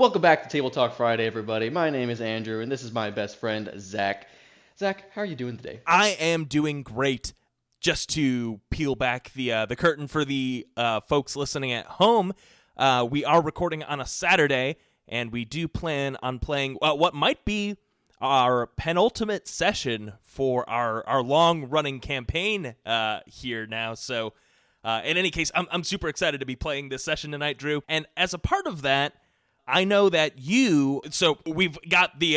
Welcome back to Table Talk Friday, everybody. My name is Andrew, and this is my best friend, Zach. Zach, how are you doing today? I am doing great. Just to peel back the curtain for the folks listening at home, we are recording on a Saturday, and we do plan on playing what might be our penultimate session for our long-running campaign here now. So, in any case, I'm super excited to be playing this session tonight, Drew. And as a part of that, I know that so we've got the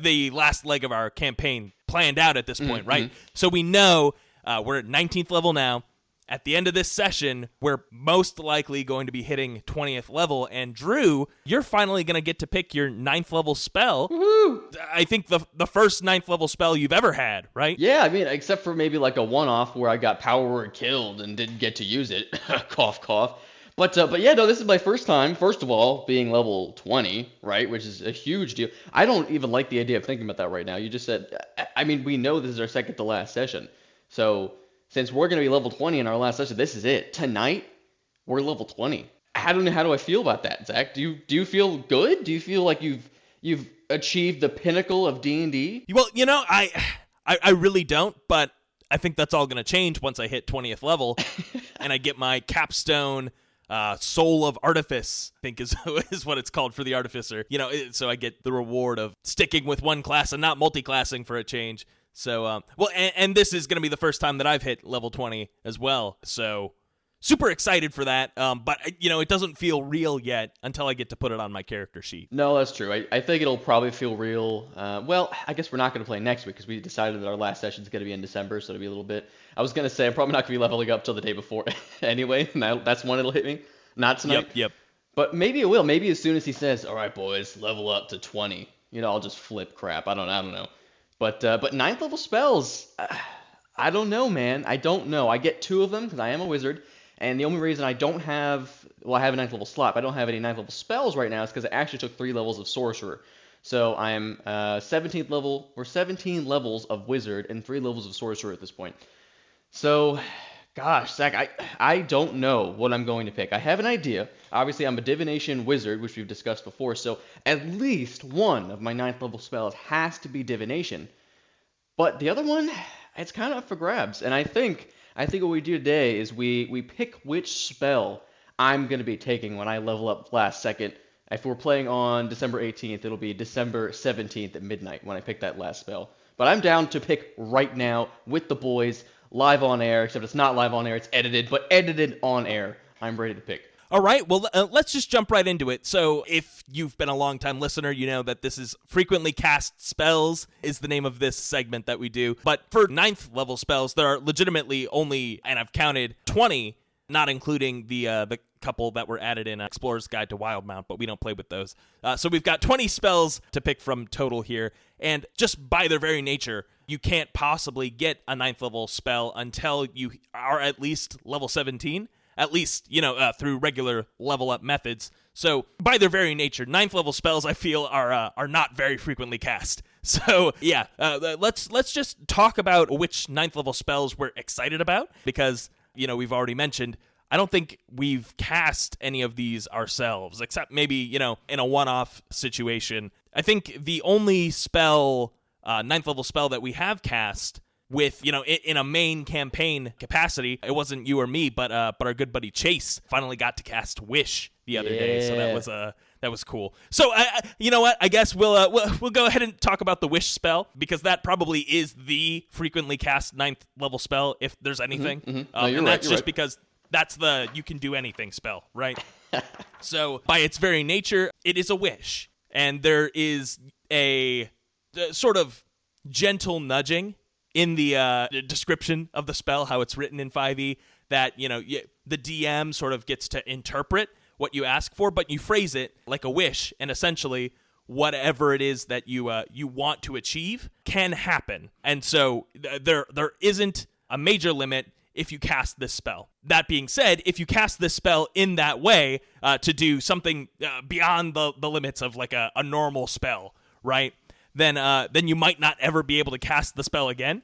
the last leg of our campaign planned out at this point, right? So we know we're at 19th level now. At the end of this session, we're most likely going to be hitting 20th level. And Drew, you're finally going to get to pick your 9th level spell. Woohoo! I think the first 9th level spell you've ever had, right? Yeah, I mean, except for maybe like a one-off where I got power word killed and didn't get to use it. Cough, cough. But yeah, no, this is my first time, first of all, being level 20, right, which is a huge deal. I don't even like the idea of thinking about that right now. You just said, I mean, we know this is our second to last session. So since we're going to be level 20 in our last session, this is it. Tonight, we're level 20. I don't know, how do I feel about that, Zach? Do you feel good? Do you feel like you've achieved the pinnacle of D&D? Well, you know, I really don't, but I think that's all going to change once I hit 20th level and I get my capstone Soul of Artifice, I think is what it's called for the Artificer. You know, so I get the reward of sticking with one class and not multi-classing for a change. So, and this is going to be the first time that I've hit level 20 as well. So, super excited for that. But, you know, it doesn't feel real yet until I get to put it on my character sheet. No, that's true. I think it'll probably feel real. Well, I guess we're not going to play next week because we decided that our last session is going to be in December, so it'll be a little bit. I was going to say I'm probably not going to be leveling up till the day before anyway. That's when it'll hit me. Not tonight. Yep. But maybe it will. Maybe as soon as he says, all right, boys, level up to 20, you know, I'll just flip crap. I don't know. But 9th level spells, I don't know, man. I don't know. I get 2 of them because I am a wizard. And the only reason I don't have, I have a 9th level slot, but I don't have any 9th level spells right now is because I actually took 3 levels of sorcerer. So I'm 17th level, or 17 levels of wizard and 3 levels of sorcerer at this point. So, gosh, Zach, I don't know what I'm going to pick. I have an idea. Obviously, I'm a divination wizard, which we've discussed before, so at least one of my 9th level spells has to be divination. But the other one, it's kind of up for grabs. And I think what we do today is we pick which spell I'm going to be taking when I level up last second. If we're playing on December 18th, it'll be December 17th at midnight when I pick that last spell. But I'm down to pick right now with the boys, live on air, except it's not live on air, it's edited, but edited on air. I'm ready to pick. All right, well, let's just jump right into it. So if you've been a long-time listener, you know that this is Frequently Cast Spells is the name of this segment that we do. But for 9th level spells, there are legitimately only, and I've counted, 20, not including the couple that were added in Explorer's Guide to Wildmount, but we don't play with those. So we've got 20 spells to pick from total here, and just by their very nature, you can't possibly get a 9th level spell until you are at least level 17. At least, you know, through regular level up methods. So, by their very nature, 9th level spells, I feel, are not very frequently cast. So, yeah, let's just talk about which 9th level spells we're excited about, because, you know, we've already mentioned, I don't think we've cast any of these ourselves, except maybe, you know, in a one-off situation. I think the only spell, 9th level spell that we have cast with, you know, in a main campaign capacity, it wasn't you or me, but our good buddy Chase finally got to cast Wish the other day, so that was cool. So you know what? I guess we'll go ahead and talk about the Wish spell, because that probably is the frequently cast 9th level spell if there's anything. No, and that's just right. Because that's the you can do anything spell, right? So by its very nature, it is a wish, and there is a sort of gentle nudging in the description of the spell, how it's written in 5e, that, you know, the DM sort of gets to interpret what you ask for, but you phrase it like a wish, and essentially whatever it is that you want to achieve can happen. And so there isn't a major limit if you cast this spell. That being said, if you cast this spell in that way to do something beyond the limits of like a normal spell, right? Then you might not ever be able to cast the spell again.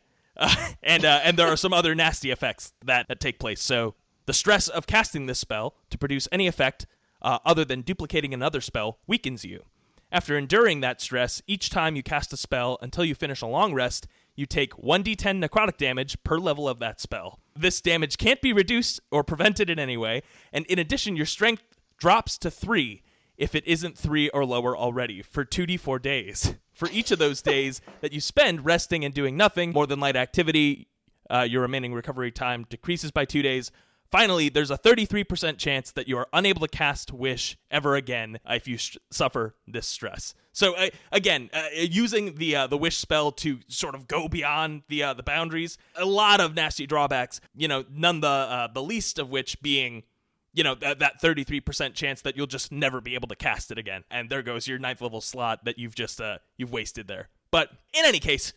And there are some other nasty effects that take place. So the stress of casting this spell to produce any effect other than duplicating another spell weakens you. After enduring that stress, each time you cast a spell until you finish a long rest, you take 1d10 necrotic damage per level of that spell. This damage can't be reduced or prevented in any way, and in addition, your strength drops to 3 if it isn't 3 or lower already for 2d4 days. For each of those days that you spend resting and doing nothing more than light activity, your remaining recovery time decreases by 2 days. Finally, there's a 33% chance that you are unable to cast Wish ever again if you suffer this stress. So again, using the Wish spell to sort of go beyond the boundaries, a lot of nasty drawbacks. None the least of which being that 33% chance that you'll just never be able to cast it again, and there goes your 9th level slot that you've wasted there. But in any case,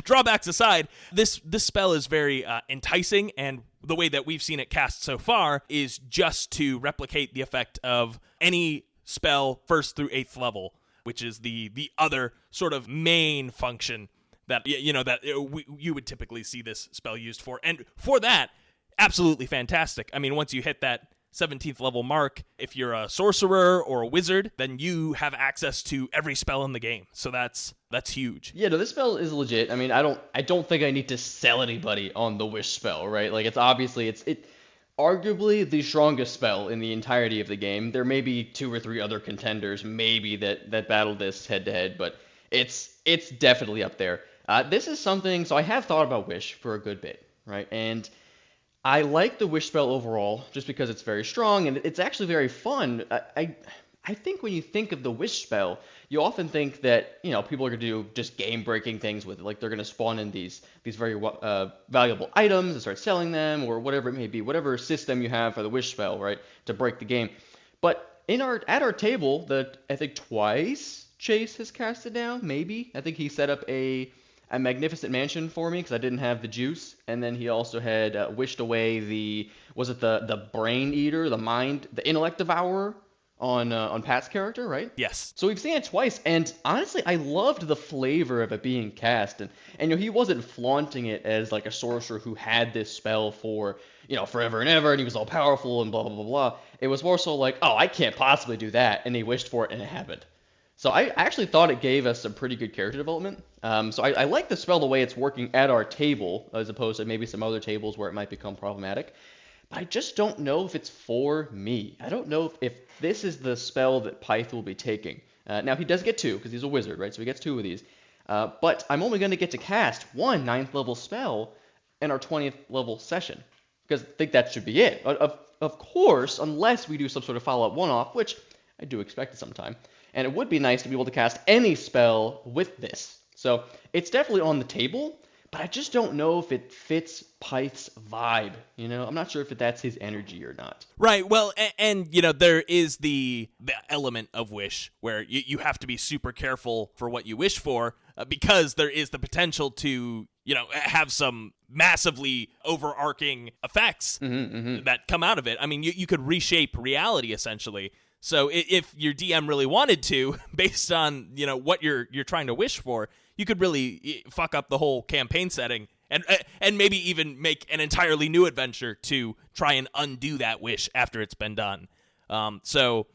drawbacks aside, this spell is very enticing, and the way that we've seen it cast so far is just to replicate the effect of any spell 1st through 8th level, which is the other sort of main function that you would typically see this spell used for. And for that, absolutely fantastic. I mean, once you hit that 17th level mark, if you're a sorcerer or a wizard, then you have access to every spell in the game. So that's huge. Yeah, no, this spell is legit. I mean, I don't think I need to sell anybody on the Wish spell, right? Like, it's arguably the strongest spell in the entirety of the game. There may be 2 or 3 other contenders maybe that battle this head to head, but it's definitely up there. This is something, so I have thought about Wish for a good bit, right? And I like the Wish spell overall, just because it's very strong, and it's actually very fun. I think when you think of the Wish spell, you often think that, people are going to do just game-breaking things with it. Like, they're going to spawn in these very valuable items and start selling them, or whatever it may be, whatever system you have for the Wish spell, right, to break the game. But at our table, I think twice Chase has cast it down, maybe. I think he set up a Magnificent Mansion for me because I didn't have the juice, and then he also had wished away the Brain Eater, the Intellect Devourer on Pat's character, right? Yes. So we've seen it twice, and honestly, I loved the flavor of it being cast, and he wasn't flaunting it as like a sorcerer who had this spell for forever and ever, and he was all powerful and blah blah blah blah. It was more so like, oh, I can't possibly do that, and he wished for it, and it happened. So I actually thought it gave us some pretty good character development. So I like the spell the way it's working at our table, as opposed to maybe some other tables where it might become problematic. But I just don't know if it's for me. I don't know if this is the spell that Pyth will be taking. Now, he does get 2, because he's a wizard, right? So he gets 2 of these. But I'm only going to get to cast 1 9th level spell in our 20th level session, because I think that should be it. Of course, unless we do some sort of follow-up one-off, which I do expect at some time. And it would be nice to be able to cast any spell with this. So it's definitely on the table, but I just don't know if it fits Pyth's vibe. I'm not sure if that's his energy or not. Right. Well, and there is the element of Wish where you have to be super careful for what you wish for, because there is the potential to have some massively overarching effects that come out of it. I mean, you could reshape reality essentially. So if your DM really wanted to, based on what you're trying to wish for, you could really fuck up the whole campaign setting and maybe even make an entirely new adventure to try and undo that wish after it's been done. So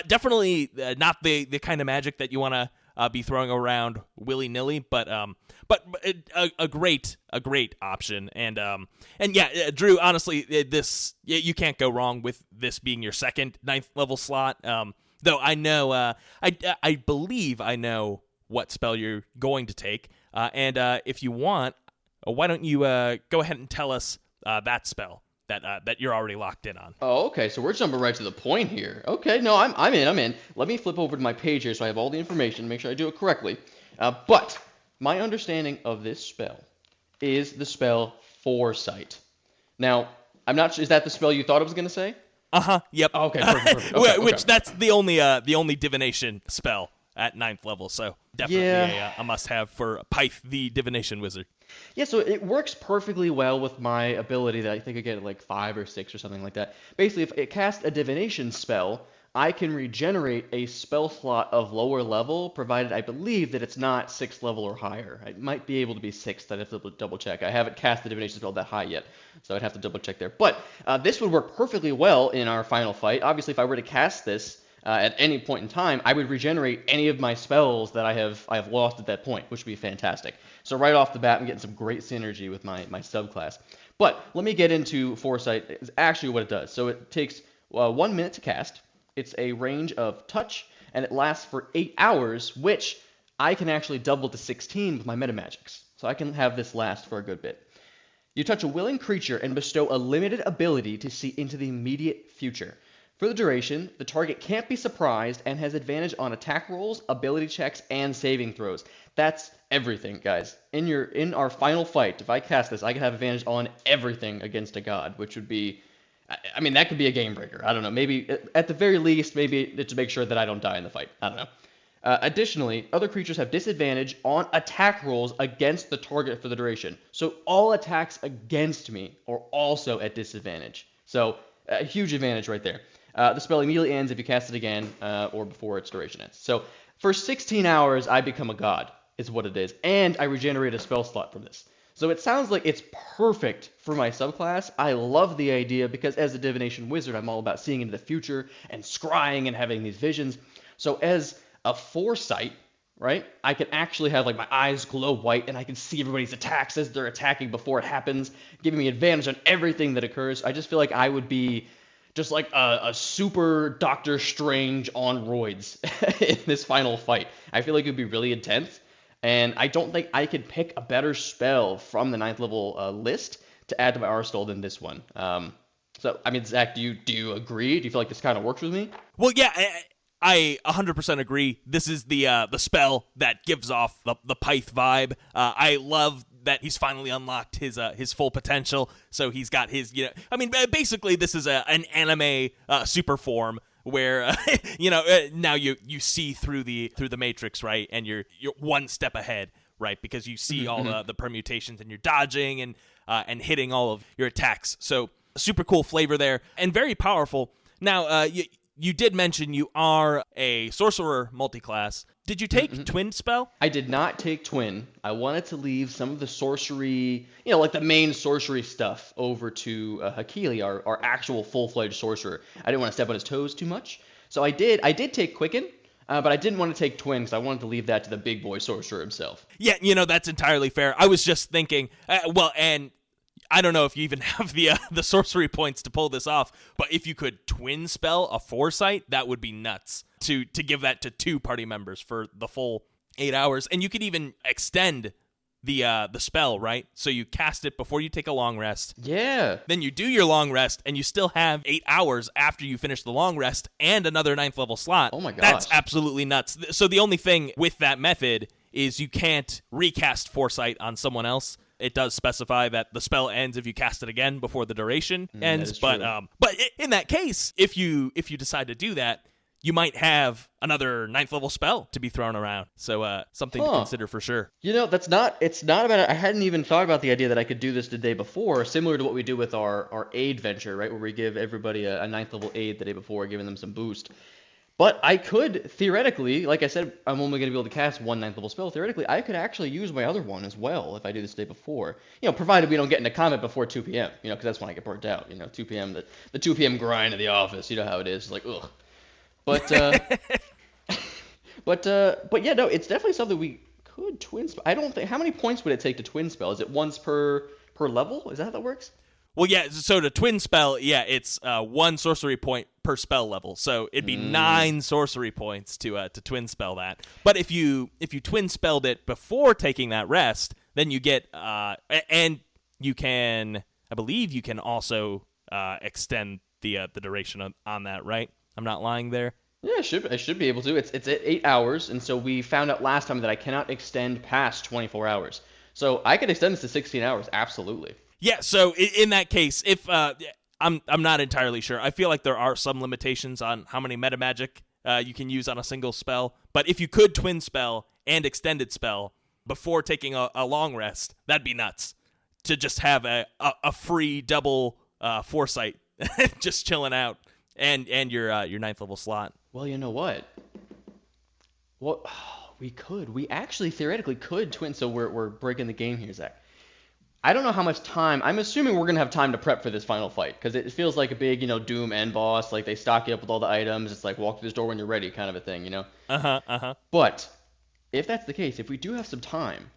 definitely not the kind of magic that you want to be throwing around willy-nilly, but a great option. And yeah, Drew, honestly, this you can't go wrong with this being your second 9th level slot. Though I know, I believe I know what spell you're going to take. And if you want, why don't you go ahead and tell us that spell that you're already locked in on. Oh, okay. So we're jumping right to the point here. Okay, no, I'm in. Let me flip over to my page here so I have all the information, make sure I do it correctly. But my understanding of this spell is the spell Foresight. Now, I'm not sure, is that the spell you thought I was going to say? Yep. Oh, okay, perfect. Okay, Which that's the only divination spell at 9th level, so definitely a must-have for Pyth, the divination wizard. Yeah, so it works perfectly well with my ability that I think I get at like 5 or 6 or something like that. Basically, if it casts a divination spell, I can regenerate a spell slot of lower level, provided I believe that it's not 6th level or higher. It might be able to be 6th. I'd have to double check. I haven't cast the divination spell that high yet, so I'd have to double check there. But this would work perfectly well in our final fight. Obviously, if I were to cast this at any point in time, I would regenerate any of my spells that I have lost at that point, which would be fantastic. So right off the bat, I'm getting some great synergy with my subclass. But let me get into Foresight. It's actually what it does. So it takes 1 minute to cast. It's a range of touch, and it lasts for 8 hours, which I can actually double to 16 with my metamagics. So I can have this last for a good bit. You touch a willing creature and bestow a limited ability to see into the immediate future. For the duration, the target can't be surprised and has advantage on attack rolls, ability checks, and saving throws. That's everything, guys. In our final fight, if I cast this, I can have advantage on everything against a god, which would be, I mean, that could be a game breaker. I don't know. Maybe, at the very least, maybe to make sure that I don't die in the fight. I don't know. Additionally, other creatures have disadvantage on attack rolls against the target for the duration. So all attacks against me are also at disadvantage. So a huge advantage right there. The spell immediately ends if you cast it again or before its duration ends. So for 16 hours, I become a god, is what it is. And I regenerate a spell slot from this. So it sounds like it's perfect for my subclass. I love the idea because as a divination wizard, I'm all about seeing into the future and scrying and having these visions. So as a foresight, right, I can actually have like my eyes glow white and I can see everybody's attacks as they're attacking before it happens, giving me advantage on everything that occurs. I just feel like I would be just like a super Doctor Strange on roids in this final fight. I feel like it would be really intense, and I don't think I could pick a better spell from the 9th level list to add to my arsenal than this one. So, I mean, Zach, do you agree? Do you feel like this kind of works with me? Well, yeah, I 100% agree. This is the spell that gives off the Pyth vibe. I love that he's finally unlocked his full potential. So he's got his, I mean, basically this is an anime super form where now you see through the matrix, right? And you're one step ahead, right? Because you see all the permutations and you're dodging and hitting all of your attacks. So super cool flavor there and very powerful. Now, you did mention you are a sorcerer multiclass. Did you take Twin Spell? I did not take Twin. I wanted to leave some of the sorcery, like the main sorcery stuff over to Hakili, our actual full-fledged sorcerer. I didn't want to step on his toes too much. So I did take Quicken, but I didn't want to take Twin because I wanted to leave that to the big boy sorcerer himself. Yeah, that's entirely fair. I was just thinking, and I don't know if you even have the sorcery points to pull this off, but if you could Twin Spell a Foresight, that would be nuts to give that to 2 party members for the full 8 hours. And you could even extend the spell, right? So you cast it before you take a long rest. Yeah. Then you do your long rest, and you still have 8 hours after you finish the long rest and another 9th level slot. Oh my gosh. That's absolutely nuts. So the only thing with that method is you can't recast Foresight on someone else. It does specify that the spell ends if you cast it again before the duration ends. But in that case, if you decide to do that, you might have another 9th level spell to be thrown around. So something to consider for sure. It's not about, I hadn't even thought about the idea that I could do this the day before, similar to what we do with our aid venture, right? Where we give everybody a 9th level aid the day before, giving them some boost. But I could, theoretically, like I said, I'm only going to be able to cast 1 9th level spell. Theoretically, I could actually use my other one as well if I do this the day before. Provided we don't get into combat before 2 p.m., because that's when I get burnt out. 2 p.m., the 2 p.m. grind of the office, you know how it is. It's like, ugh. But, but yeah, no, it's definitely something we could twin spell. I don't think, how many points would it take to twin spell? Is it once per level? Is that how that works? Well, yeah, so to twin spell, yeah, it's 1 sorcery point per spell level. So it'd be 9 sorcery points to twin spell that. But if you twin spelled it before taking that rest, then you get and you can, I believe you can also extend the duration on that, right? I'm not lying there. Yeah, I should be able to. It's at 8 hours, and so we found out last time that I cannot extend past 24 hours. So I could extend this to 16 hours, absolutely. Yeah, so in that case, if I'm not entirely sure. I feel like there are some limitations on how many metamagic you can use on a single spell. But if you could twin spell and extended spell before taking a long rest, that'd be nuts. To just have a free double foresight just chilling out And your ninth level slot. Well, you know what? What we actually theoretically could twin. So we're breaking the game here, Zach. I don't know how much time. I'm assuming we're gonna have time to prep for this final fight because it feels like a big, Doom end boss. Like they stock you up with all the items. It's like walk through this door when you're ready, kind of a thing. But if that's the case, if we do have some time,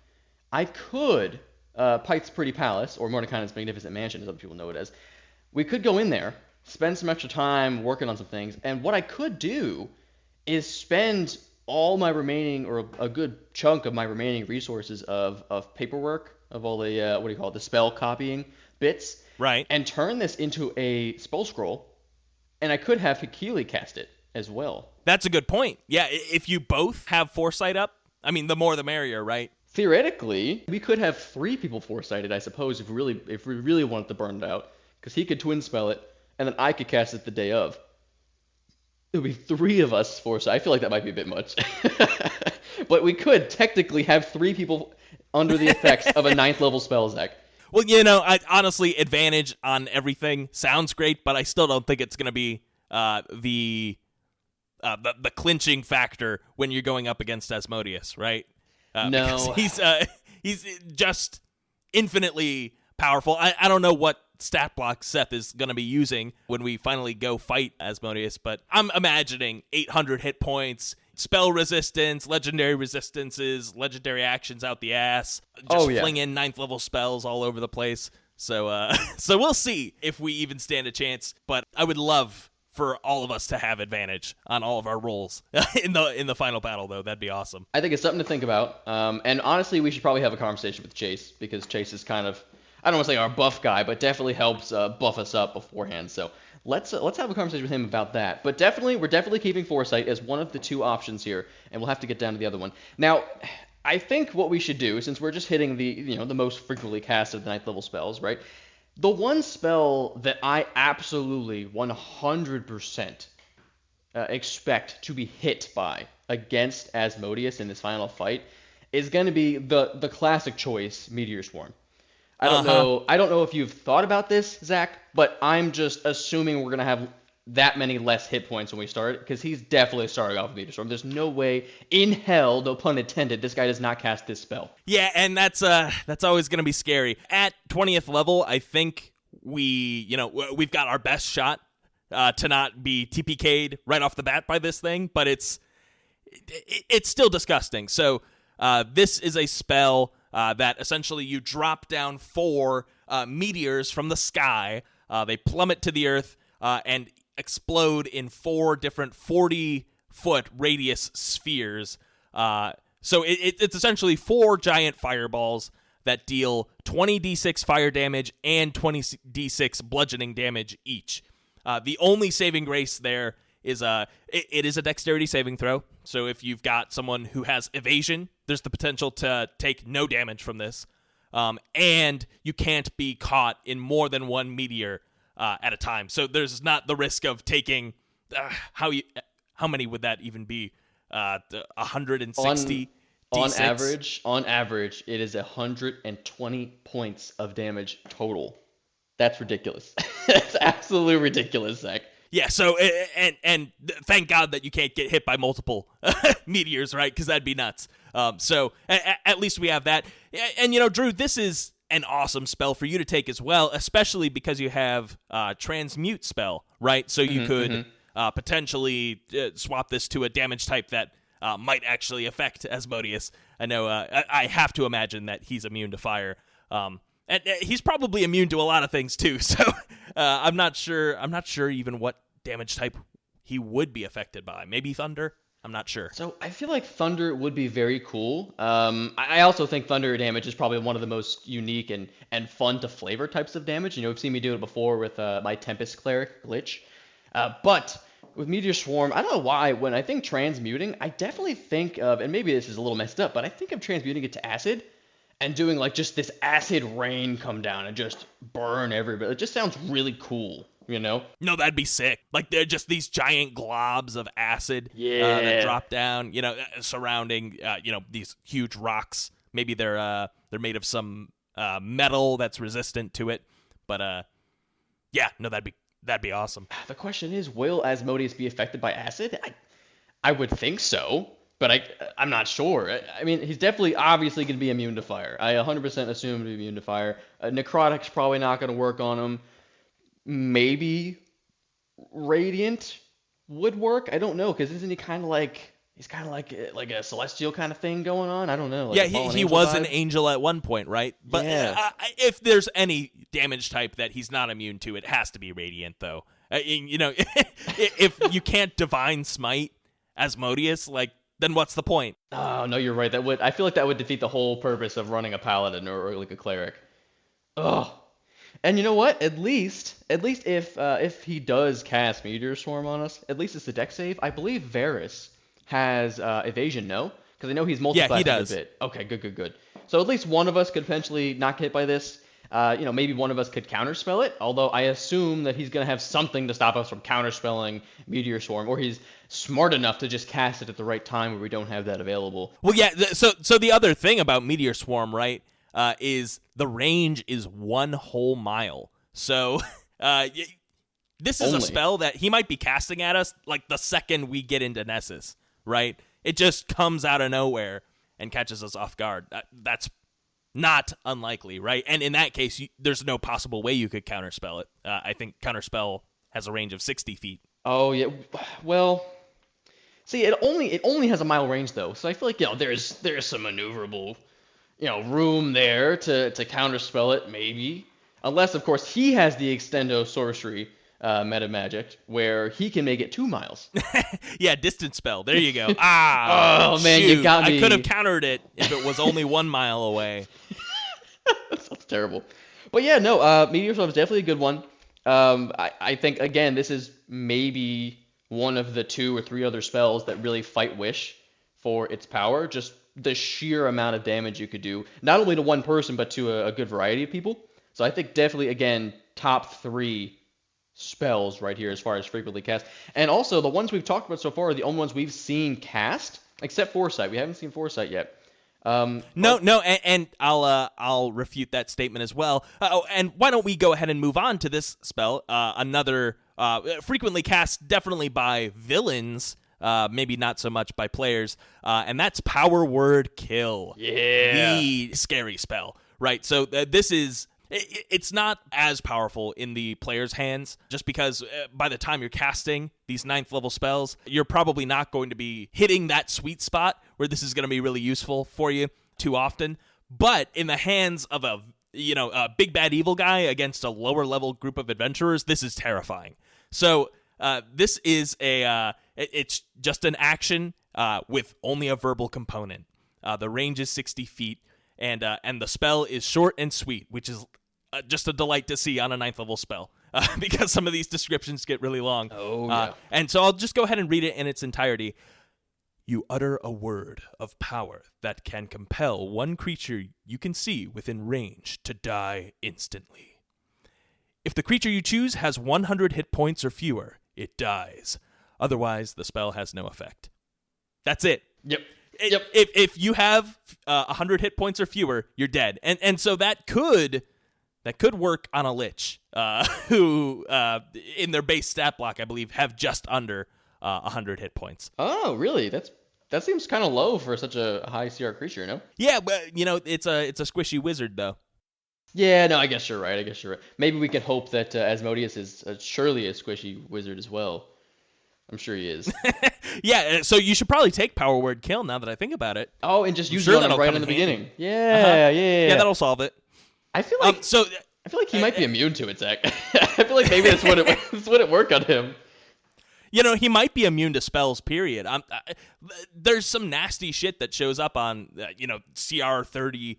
I could Pike's Pretty Palace or Mordekainen's Magnificent Mansion, as other people know it as. We could go in there, spend some extra time working on some things, and what I could do is spend all my remaining, or a good chunk of my remaining resources of paperwork, of all the, what do you call it, the spell copying bits, Right. and turn this into a spell scroll, and I could have Hikili cast it as well. That's a good point. Yeah, if you both have foresight up, I mean, the more the merrier, right? Theoretically, we could have 3 people foresighted, I suppose, if we really wanted to burn it out, because he could twin spell it, and then I could cast it the day of. It would be 3 of us foresight. I feel like that might be a bit much. But we could technically have 3 people under the effects of a 9th level spell, Zach. Well, honestly, advantage on everything sounds great, but I still don't think it's going to be the clinching factor when you're going up against Asmodeus, right? No. He's just infinitely powerful. I don't know what stat block Seth is going to be using when we finally go fight Asmodeus, but I'm imagining 800 hit points, spell resistance, legendary resistances, legendary actions out the ass, just fling in 9th level spells all over the place. So we'll see if we even stand a chance, but I would love for all of us to have advantage on all of our rolls in the final battle, though. That'd be awesome. I think it's something to think about. And honestly, we should probably have a conversation with Chase, because Chase is kind of, I don't want to say our buff guy, but definitely helps buff us up beforehand. So let's have a conversation with him about that. But we're definitely keeping Foresight as one of the 2 options here, and we'll have to get down to the other one. Now, I think what we should do, since we're just hitting the most frequently cast of the 9th level spells, right? The one spell that I absolutely 100% expect to be hit by against Asmodeus in this final fight is going to be the classic choice, Meteor Swarm. I don't know if you've thought about this, Zach, but I'm just assuming we're going to have that many less hit points when we start, because he's definitely starting off with Meteor Swarm. There's no way in hell, no pun intended, this guy does not cast this spell. Yeah, and that's always going to be scary. At 20th level, I think we've got our best shot to not be TPK'd right off the bat by this thing, but it's still disgusting. So this is a spell that essentially you drop down 4 meteors from the sky. They plummet to the earth and explode in 4 different 40-foot radius spheres. So it's essentially 4 giant fireballs that deal 20d6 fire damage and 20d6 bludgeoning damage each. The only saving grace there is it is a dexterity saving throw. So if you've got someone who has evasion, there's the potential to take no damage from this. And you can't be caught in more than 1 meteor at a time. So there's not the risk of taking how many would that even be? 160 D6? On average, it is 120 points of damage total. That's ridiculous. That's absolutely ridiculous, Zach. Yeah, so, and thank God that you can't get hit by multiple meteors, right? Because that'd be nuts. So at least we have that. And, Drew, this is an awesome spell for you to take as well, especially because you have Transmute spell, right? So you could potentially swap this to a damage type that might actually affect Asmodeus. I know I have to imagine that he's immune to fire. And he's probably immune to a lot of things too. So I'm not sure even what damage type he would be affected by. Maybe thunder. I'm not sure. So I feel like thunder would be very cool. I also think thunder damage is probably one of the most unique and fun to flavor types of damage. You've seen me do it before with my Tempest Cleric Lich. But with Meteor Swarm, I don't know why, when I think transmuting, I definitely think of, and maybe this is a little messed up, but I think of transmuting it to acid and doing like just this acid rain come down and just burn everybody. It just sounds really cool, No, that'd be sick. Like they're just these giant globs of acid that drop down, surrounding, these huge rocks. Maybe they're made of some metal that's resistant to it. But that'd That'd be awesome. The question is, will Asmodeus be affected by acid? I would think so, but I'm not sure. I mean, he's definitely obviously going to be immune to fire. I 100% assume to be immune to fire. Necrotic's probably not going to work on him. Maybe Radiant would work. I don't know, because isn't he kind of like like a celestial kind of thing going on? I don't know. Like Yeah, a fallen he angel was vibe? an angel at one point, right? But Yeah. if there's any damage type that he's not immune to, it has to be Radiant, though. If you can't Divine Smite Asmodeus, like, then what's the point? Oh no, you're right. I feel like that would defeat the whole purpose of running a paladin or like a cleric. Ugh. And you know what? At least if he does cast Meteor Swarm on us, at least it's a deck save. I believe Varus has evasion, no? Because I know he's multi-classing does. a bit. Okay, good. So at least one of us could potentially not get hit by this. Maybe one of us could counterspell it, although I assume that he's going to have something to stop us from counterspelling Meteor Swarm, or he's smart enough to just cast it at the right time where we don't have that available. Well, yeah, so the other thing about Meteor Swarm, right, is the range is 1 whole mile. So this is a spell that he might be casting at us like the second we get into Nessus, right? It just comes out of nowhere and catches us off guard. That's not unlikely, right? And in that case, there's no possible way you could counterspell it. I think counterspell has a range of 60 feet. Oh yeah, well, see, it only has a mile range though, so I feel like there's some maneuverable room there to counterspell it maybe, unless of course he has the extendo sorcery meta magic where he can make it 2 miles. Yeah, distance spell. There you go. Ah, oh man, shoot. you got me. I could have countered it if it was only 1 mile away. That sounds terrible. But yeah, no, Meteor Swarm is definitely a good one. I think, again, this is maybe one of the 2 or 3 other spells that really fight Wish for its power. Just the sheer amount of damage you could do, not only to one person, but to a good variety of people. So I think definitely, again, top 3 spells right here as far as frequently cast. And also, the ones we've talked about so far are the only ones we've seen cast, except Foresight. We haven't seen Foresight yet. No, and I'll refute that statement as well. And why don't we go ahead and move on to this spell? Another frequently cast, definitely by villains, maybe not so much by players, and that's Power Word Kill. Yeah, the scary spell, right? So this is. It's not as powerful in the player's hands, just because by the time you're casting these 9th level spells, you're probably not going to be hitting that sweet spot where this is going to be really useful for you too often. But in the hands of a big bad evil guy against a lower level group of adventurers, this is terrifying. So this is it's just an action with only a verbal component. The range is 60 feet. And the spell is short and sweet, which is just a delight to see on a 9th level spell, because some of these descriptions get really long. Oh, yeah. And so I'll just go ahead and read it in its entirety. You utter a word of power that can compel one creature you can see within range to die instantly. If the creature you choose has 100 hit points or fewer, it dies. Otherwise, the spell has no effect. That's it. Yep. If you have 100 hit points or fewer, you're dead. And so that could work on a Lich who, in their base stat block, I believe, have just under 100 hit points. Oh, really? That seems kind of low for such a high CR creature, no? Yeah, but it's a squishy wizard though. Yeah, no, I guess you're right. Maybe we can hope that Asmodeus is surely a squishy wizard as well. I'm sure he is. Yeah, so you should probably take Power Word Kill now that I think about it. Oh, and just use it on him right in the beginning. Yeah, yeah, that'll solve it. I feel like he might be immune to it, Zach. I feel like maybe that's what it worked on him. He might be immune to spells, period. There's some nasty shit that shows up on, CR 30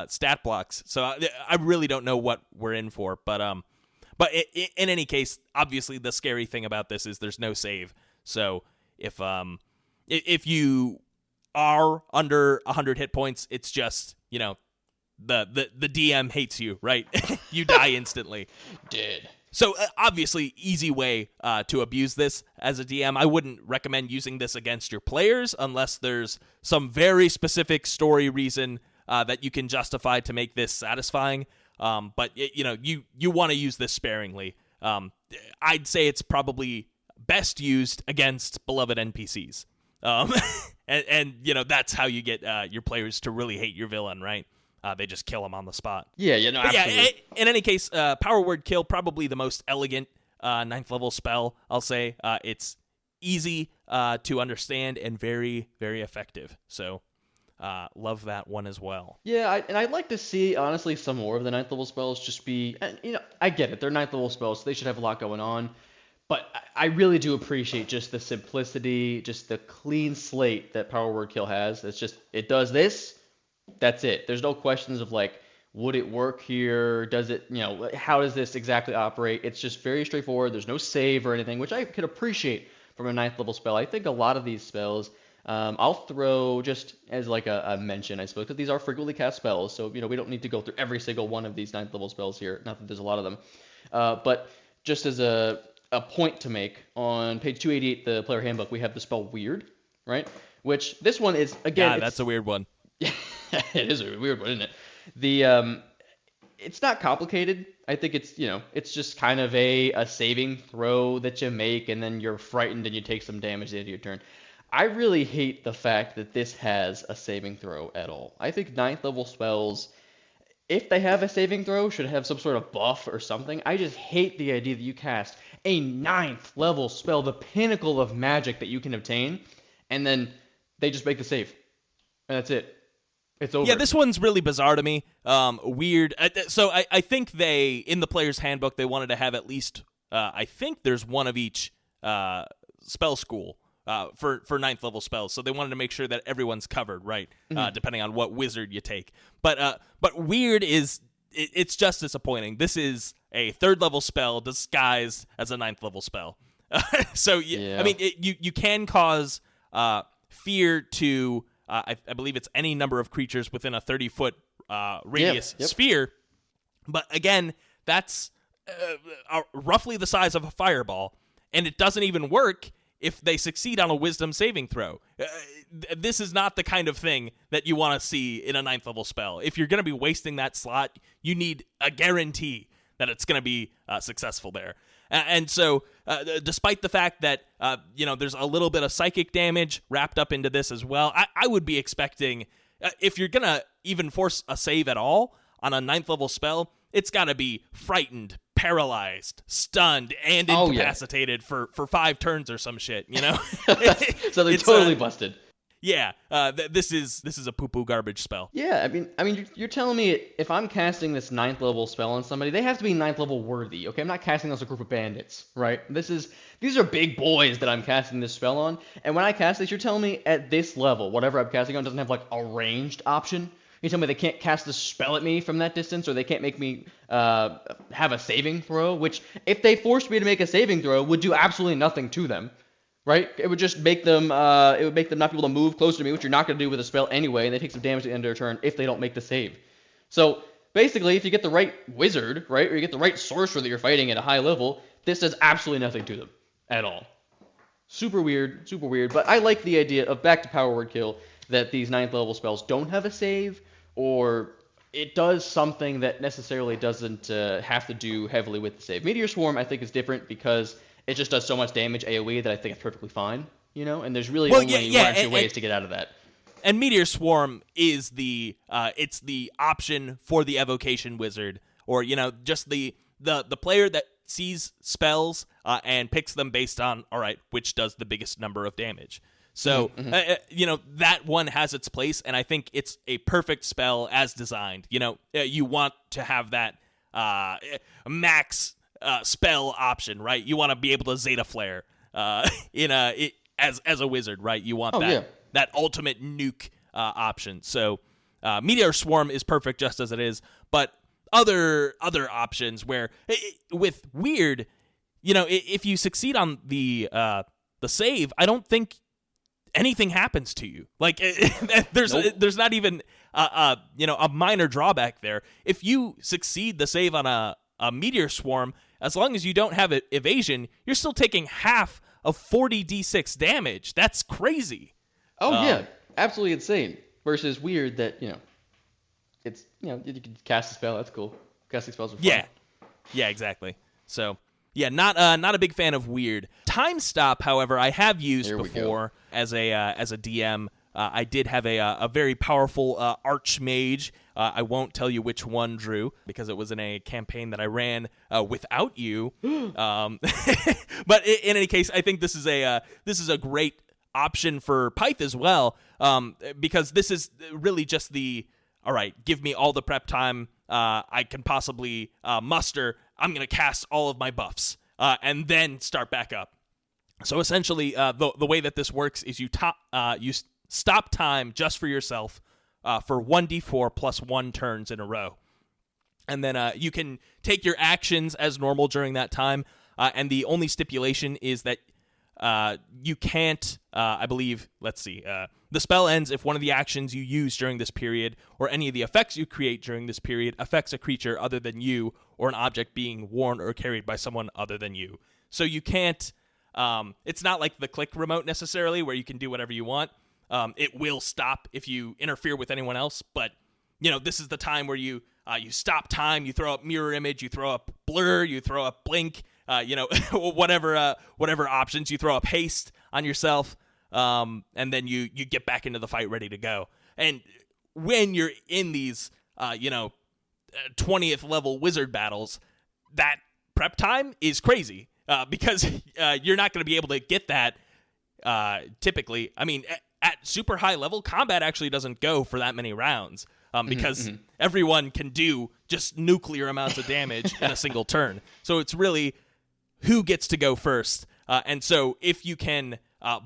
stat blocks. So I really don't know what we're in for. But in any case, obviously the scary thing about this is there's no save. So if you are under 100 hit points, it's just, the DM hates you, right? You die instantly. Dead. So obviously, easy way to abuse this as a DM. I wouldn't recommend using this against your players unless there's some very specific story reason that you can justify to make this satisfying. But you want to use this sparingly. I'd say it's probably best used against beloved NPCs. Um, and that's how you get your players to really hate your villain, right? They just kill him on the spot. Yeah, no, but absolutely. Yeah, in any case, Power Word Kill, probably the most elegant 9th level spell, I'll say. It's easy to understand and very, very effective. So love that one as well. Yeah, and I'd like to see, honestly, some more of the 9th level spells just be, and, I get it, they're 9th level spells, so they should have a lot going on, but I really do appreciate just the simplicity, just the clean slate that Power Word Kill has. It's just, it does this, that's it. There's no questions of, like, would it work here? Does it, how does this exactly operate? It's just very straightforward. There's no save or anything, which I could appreciate from a 9th level spell. I think a lot of these spells, I'll throw just as like a mention, I suppose, because these are frequently cast spells, so we don't need to go through every single one of these 9th level spells here. Not that there's a lot of them, but just as a point to make, on page 288, the player handbook, we have the spell Weird, right? Which this one is again. Yeah, that's a weird one. Yeah, it is a weird one, isn't it? The it's not complicated. I think it's just kind of a saving throw that you make, and then you're frightened and you take some damage at the end of your turn. I really hate the fact that this has a saving throw at all. I think 9th level spells, if they have a saving throw, should have some sort of buff or something. I just hate the idea that you cast a 9th level spell, the pinnacle of magic that you can obtain, and then they just make the save. And that's it. It's over. Yeah, this one's really bizarre to me. Weird. So I think in the player's handbook, they wanted to have at least, I think there's one of each spell school. For 9th level spells, so they wanted to make sure that everyone's covered, right? Depending on what wizard you take. But weird is it's just disappointing. This is a 3rd level spell disguised as a 9th level spell. So yeah. I mean, you can cause fear to I believe it's any number of creatures within a 30-foot radius sphere. But again, that's roughly the size of a fireball, and it doesn't even work if they succeed on a wisdom saving throw. This is not the kind of thing that you want to see in a 9th level spell. If you're going to be wasting that slot, you need a guarantee that it's going to be successful there. And so, despite the fact that, there's a little bit of psychic damage wrapped up into this as well, I would be expecting, if you're going to even force a save at all on a 9th level spell, it's got to be frightened, paralyzed, stunned, and incapacitated for 5 turns or some shit, So they're totally busted. Yeah, this is a poo-poo garbage spell. Yeah, I mean, you're telling me if I'm casting this 9th level spell on somebody, they have to be 9th level worthy, okay? I'm not casting this on a group of bandits, right? These are big boys that I'm casting this spell on, and when I cast this, you're telling me at this level, whatever I'm casting on doesn't have, like, a ranged option? You tell me they can't cast a spell at me from that distance, or they can't make me have a saving throw, which, if they forced me to make a saving throw, would do absolutely nothing to them, right? It would just make them, not be able to move closer to me, which you're not going to do with a spell anyway, and they take some damage at the end of their turn if they don't make the save. So, basically, if you get the right wizard, right, or you get the right sorcerer that you're fighting at a high level, this does absolutely nothing to them at all. Super weird, but I like the idea of, back to Power Word Kill, that these 9th level spells don't have a save, or it does something that necessarily doesn't have to do heavily with the save. Meteor Swarm, I think, is different because it just does so much damage AoE that I think it's perfectly fine, and there's really only one or two ways to get out of that. And Meteor Swarm is it's the option for the evocation wizard, or just the player that sees spells and picks them based on, all right, which does the biggest number of damage. So, that one has its place, and I think it's a perfect spell as designed. You want to have that max spell option, right? You want to be able to Zeta Flare as a wizard, right? You want that ultimate nuke option. So, Meteor Swarm is perfect just as it is, but other options where, with Weird, if you succeed on the save, I don't think anything happens to you. Like, there's not even a minor drawback there. If you succeed the save on a Meteor Swarm, as long as you don't have evasion, you're still taking half of 40d6 damage. That's crazy. Yeah, absolutely insane. Versus Weird that, it's, you can cast a spell, that's cool. Casting spells are fun. Yeah, exactly. So, Yeah, not a big fan of weird. Time stop, however, I have used before as a DM. I did have a very powerful archmage. I won't tell you which one, Drew, because it was in a campaign that I ran without you. But in any case, I think this is a great option for Pyth as well, because this is really just all right, give me all the prep time I can possibly muster. I'm going to cast all of my buffs and then start back up. So essentially, the way that this works is you stop time just for yourself for 1d4 plus 1 turns in a row. And then you can take your actions as normal during that time. And the only stipulation is that you can't, I believe, let's see, the spell ends if one of the actions you use during this period or any of the effects you create during this period affects a creature other than you or an object being worn or carried by someone other than you. So you can't, it's not like the click remote necessarily where you can do whatever you want. It will stop if you interfere with anyone else, but, this is the time where you stop time, you throw up mirror image, you throw up blur, you throw up blink, whatever options, you throw up haste on yourself, and then you get back into the fight ready to go. And when you're in these, 20th level wizard battles, that prep time is crazy, because you're not going to be able to get that typically. I mean, at super high level, combat actually doesn't go for that many rounds. Because everyone can do just nuclear amounts of damage in a single turn. So it's really who gets to go first. And so if you can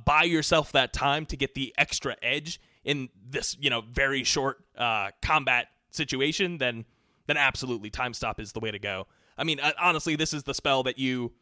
buy yourself that time to get the extra edge in this, very short combat situation, then absolutely time stop is the way to go. I mean, honestly, this is the spell that you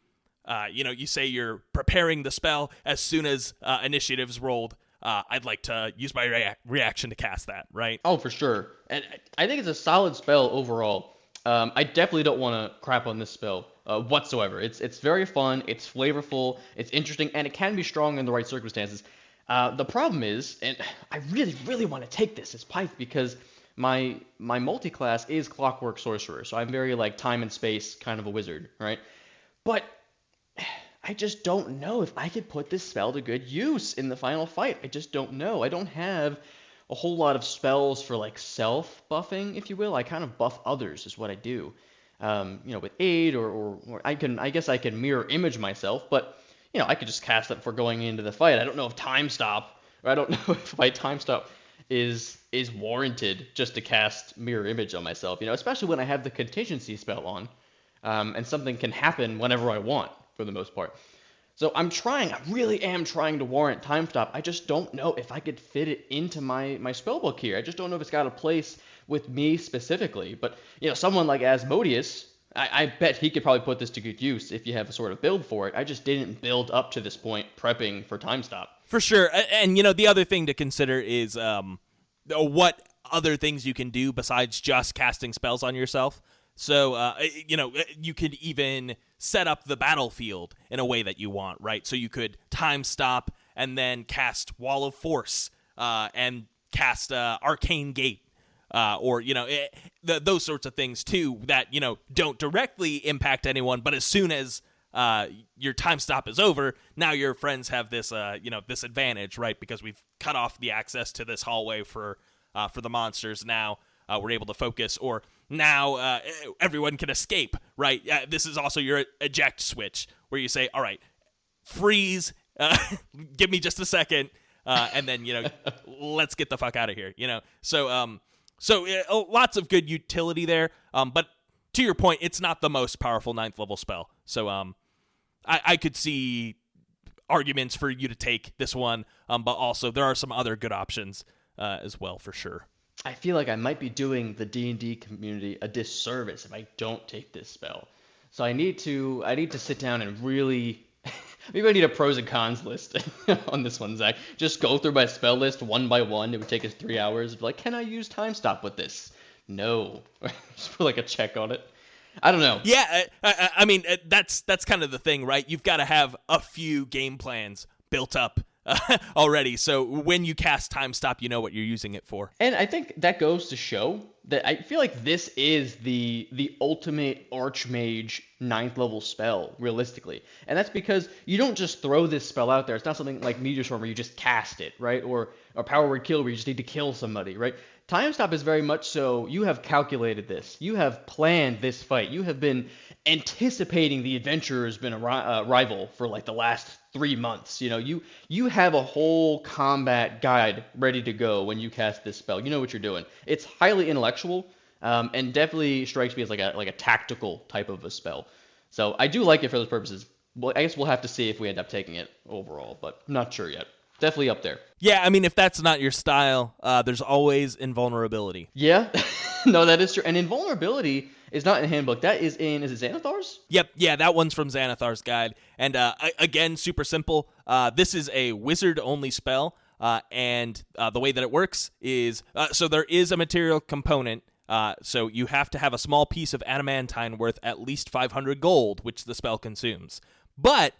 say you're preparing the spell as soon as initiative's rolled. I'd like to use my reaction to cast that, right? Oh, for sure. And I think it's a solid spell overall. I definitely don't want to crap on this spell whatsoever. It's very fun, it's flavorful, it's interesting, and it can be strong in the right circumstances. The problem is, and I really, really want to take this as Pyth because my multi-class is Clockwork Sorcerer, so I'm very time and space kind of a wizard, right? But I just don't know if I could put this spell to good use in the final fight. I just don't know. I don't have a whole lot of spells for self-buffing, if you will. I kind of buff others is what I do. With aid or I guess I can mirror image myself, but I could just cast that before going into the fight. I don't know if time stop, or I don't know if my time stop is warranted just to cast mirror image on myself, especially when I have the contingency spell on, and something can happen whenever I want. For the most part. So I really am trying to warrant time stop. I just don't know if I could fit it into my spellbook here. I just don't know if it's got a place with me specifically. But, someone like Asmodeus, I bet he could probably put this to good use if you have a sort of build for it. I just didn't build up to this point prepping for time stop. For sure. And, the other thing to consider is what other things you can do besides just casting spells on yourself. So, you could even set up the battlefield in a way that you want, right? So you could time stop and then cast Wall of Force and cast Arcane Gate or, those sorts of things too that, don't directly impact anyone. But as soon as your time stop is over, now your friends have this, this advantage, right? Because we've cut off the access to this hallway for the monsters. Now we're able to focus, or now everyone can escape, right? This is also your eject switch, where you say, all right, freeze, give me just a second, and then, let's get the fuck out of here, So lots of good utility there, but to your point, it's not the most powerful 9th level spell. So I could see arguments for you to take this one, but also there are some other good options as well, for sure. I feel like I might be doing the D&D community a disservice if I don't take this spell. So I need to sit down and really maybe I need a pros and cons list on this one, Zach. Just go through my spell list one by one. It would take us 3 hours. Can I use time stop with this? No. Just put a check on it. I don't know. Yeah, I mean that's kind of the thing, right? You've got to have a few game plans built up already, so when you cast time stop, you know what you're using it for. And I think that goes to show that I feel like this is the ultimate archmage ninth level spell, realistically. And that's because you don't just throw this spell out there. It's not something like Meteor Swarm where you just cast it, right? Or Power Word Kill where you just need to kill somebody, right? Time Stop is very much so you have calculated this. You have planned this fight. You have been anticipating the adventurer's been a rival for like the last 3 months. You have a whole combat guide ready to go when you cast this spell. You know what you're doing. It's highly intellectual, and definitely strikes me as like a tactical type of a spell. So I do like it for those purposes. Well, I guess we'll have to see if we end up taking it overall, but I'm not sure yet. Definitely up there. Yeah, I mean, if that's not your style, there's always Invulnerability. Yeah, no, that is true. And Invulnerability is not in the handbook. That is is it Xanathar's? Yep, yeah, that one's from Xanathar's guide. And again, super simple. This is a wizard-only spell, and the way that it works is, so there is a material component. So you have to have a small piece of adamantine worth at least 500 gold, which the spell consumes. But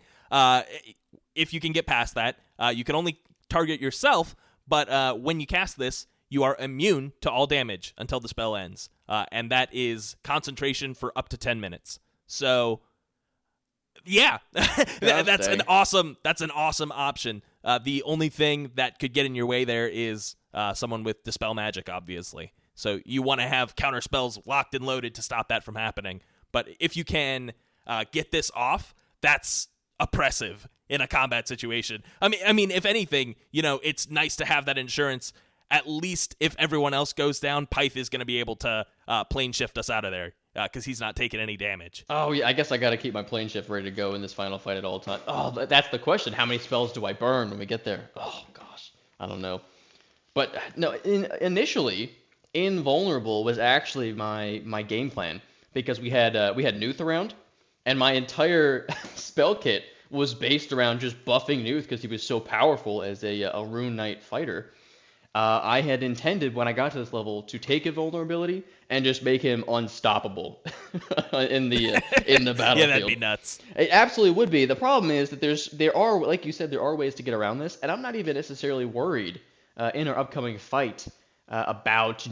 if you can get past that, you can only target yourself, but when you cast this, you are immune to all damage until the spell ends. And that is concentration for up to 10 minutes. So, yeah, that's an awesome option. The only thing that could get in your way there is someone with Dispel Magic, obviously. So you want to have counter spells locked and loaded to stop that from happening. But if you can get this off, that's oppressive in a combat situation. I mean, if anything, it's nice to have that insurance. At least if everyone else goes down, Pyth is going to be able to plane shift us out of there because he's not taking any damage. Oh, yeah, I guess I got to keep my plane shift ready to go in this final fight at all times. Oh, that's the question. How many spells do I burn when we get there? Oh, gosh. I don't know. But, no, initially, Invulnerable was actually my game plan because we had Nuth around, and my entire spell kit was based around just buffing Nuth because he was so powerful as a Rune Knight fighter. I had intended when I got to this level to take Invulnerability and just make him unstoppable in the battlefield. Yeah, that'd be nuts. It absolutely would be. The problem is that there are, like you said, there are ways to get around this, and I'm not even necessarily worried in our upcoming fight about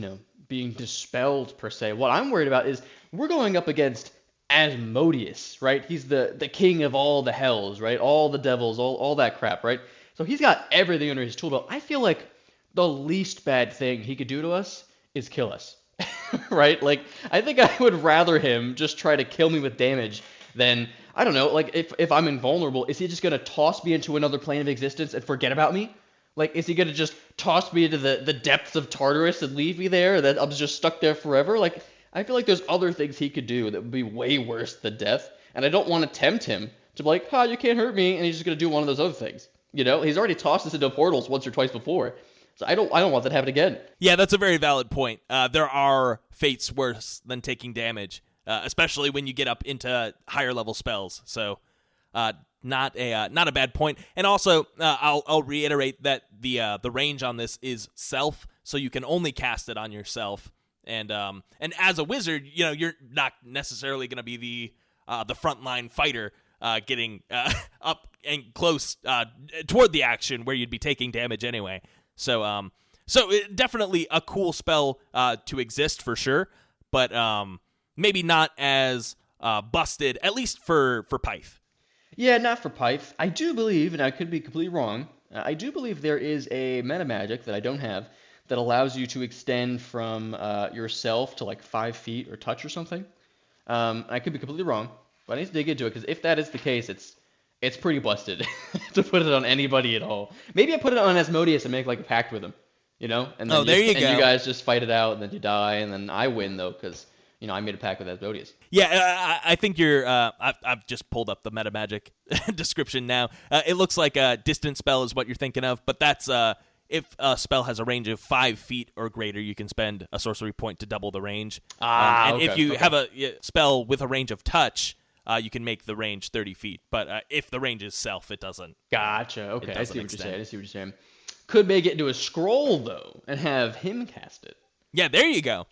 being dispelled per se. What I'm worried about is we're going up against Asmodeus, right? He's the king of all the hells, right? All the devils, all that crap, right? So he's got everything under his tool belt. I feel like the least bad thing he could do to us is kill us, right? Like, I think I would rather him just try to kill me with damage than, I don't know, like, if I'm invulnerable, is he just going to toss me into another plane of existence and forget about me? Like, is he going to just toss me into the depths of Tartarus and leave me there, that I'm just stuck there forever? Like, I feel like there's other things he could do that would be way worse than death, and I don't want to tempt him to be like, you can't hurt me, and he's just going to do one of those other things. He's already tossed us into portals once or twice before. So I don't want that to happen again. Yeah, that's a very valid point. There are fates worse than taking damage, especially when you get up into higher level spells. So, not a bad point. And also, I'll reiterate that the range on this is self, so you can only cast it on yourself. And as a wizard, you're not necessarily going to be the frontline fighter, getting up and close toward the action where you'd be taking damage anyway. So definitely a cool spell to exist for sure, but maybe not as busted, at least for Pyth. Yeah, not for Pyth. I do believe, and I could be completely wrong, I do believe there is a meta magic that I don't have that allows you to extend from yourself to like 5 feet or touch or something. I could be completely wrong, but I need to dig into it because if that is the case, it's pretty busted to put it on anybody at all. Maybe I put it on Asmodeus and make like a pact with him, and then there you go. You guys just fight it out, and then you die, and then I win though because I made a pact with Asmodeus. Yeah, I think you're. I've just pulled up the meta magic description now. It looks like a distant spell is what you're thinking of, but that's if a spell has a range of 5 feet or greater, you can spend a sorcery point to double the range. And if you have a spell with a range of touch, you can make the range 30 feet. But if the range is self, it doesn't. Gotcha. Okay, I see what extend. you're saying. Could make it into a scroll though, and have him cast it. Yeah, there you go.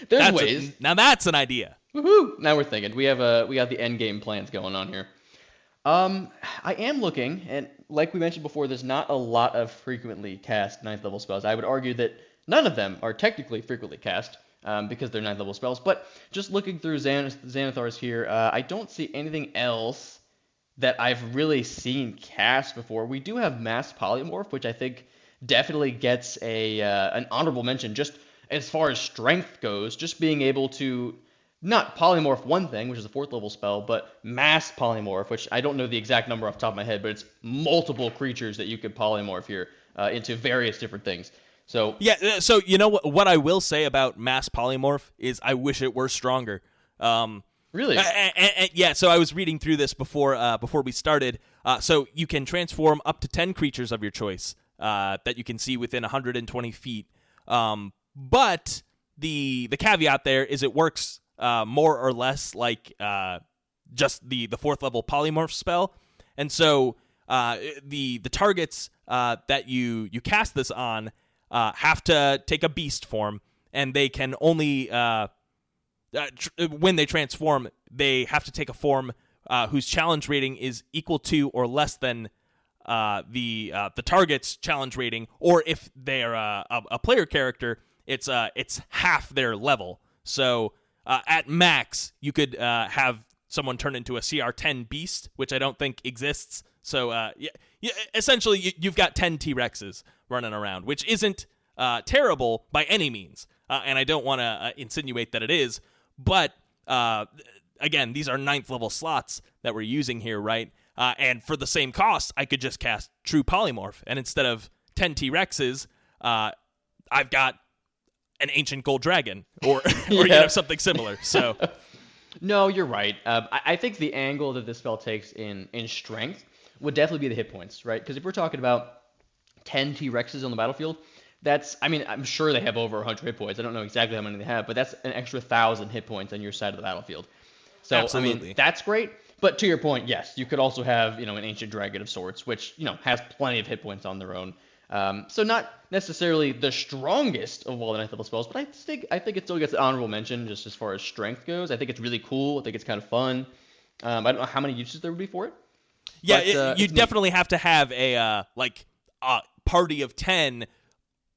There's ways. Now that's an idea. Woohoo! Now we're thinking. We got the end game plans going on here. I am looking, and like we mentioned before, there's not a lot of frequently cast 9th level spells. I would argue that none of them are technically frequently cast. because they're 9th level spells. But just looking through Xanathars here, I don't see anything else that I've really seen cast before. We do have Mass Polymorph, which I think definitely gets an honorable mention just as far as strength goes. Just being able to not polymorph one thing, which is a 4th level spell, but mass polymorph, which I don't know the exact number off the top of my head, but it's multiple creatures that you could polymorph here into various different things. So yeah, so you know what I will say about mass polymorph is I wish it were stronger. Really? Yeah, so I was reading through this before we started. So you can transform up to 10 creatures of your choice that you can see within 120 feet. But the caveat there is it works more or less like just the 4th level polymorph spell. And so the targets that you cast this on have to take a beast form, and they can only when they transform, they have to take a form whose challenge rating is equal to or less than the target's challenge rating, or if they're a player character, it's half their level. So at max, you could have someone turn into a CR10 beast, which I don't think exists. So yeah, essentially, you've got 10 T-Rexes running around, which isn't terrible by any means. And I don't want to insinuate that it is, but again, these are 9th level slots that we're using here, right? And for the same cost, I could just cast True Polymorph, and instead of 10 T-Rexes, I've got an ancient gold dragon, or something similar. So, no, you're right. I think the angle that this spell takes in strength would definitely be the hit points, right? Because if we're talking about 10 T-Rexes on the battlefield, I'm sure they have over 100 hit points. I don't know exactly how many they have, but that's an extra 1,000 hit points on your side of the battlefield. So, absolutely. That's great. But to your point, yes, you could also have, an ancient dragon of sorts, which, has plenty of hit points on their own. So not necessarily the strongest of all the 9th level spells, but I think it still gets an honorable mention just as far as strength goes. I think it's really cool. I think it's kind of fun. I don't know how many uses there would be for it. Yeah, you definitely have to have a party of 10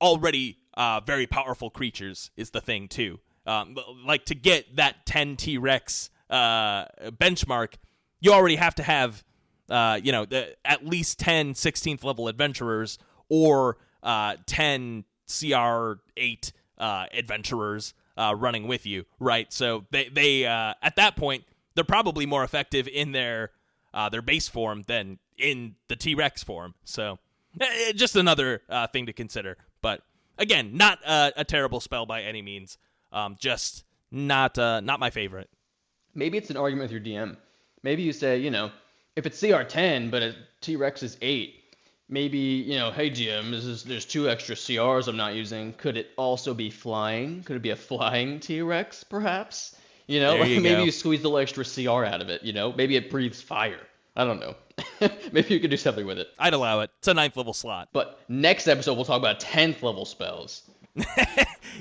already very powerful creatures is the thing too. To get that 10 T-Rex benchmark, you already have to have at least 10 16th level adventurers or 10 CR8 adventurers running with you, right? So they at that point, they're probably more effective in their base form than in the T-Rex form. So just another thing to consider. But again, not a terrible spell by any means. Just not my favorite. Maybe it's an argument with your DM. Maybe you say, if it's CR10 but a T-Rex is 8, maybe, hey GM, there's 2 extra CRs I'm not using. Could it also be flying? Could it be a flying T-Rex, perhaps? Maybe you squeeze a little extra CR out of it, Maybe it breathes fire. I don't know. Maybe you could do something with it. I'd allow it. It's a 9th level slot. But next episode, we'll talk about 10th level spells.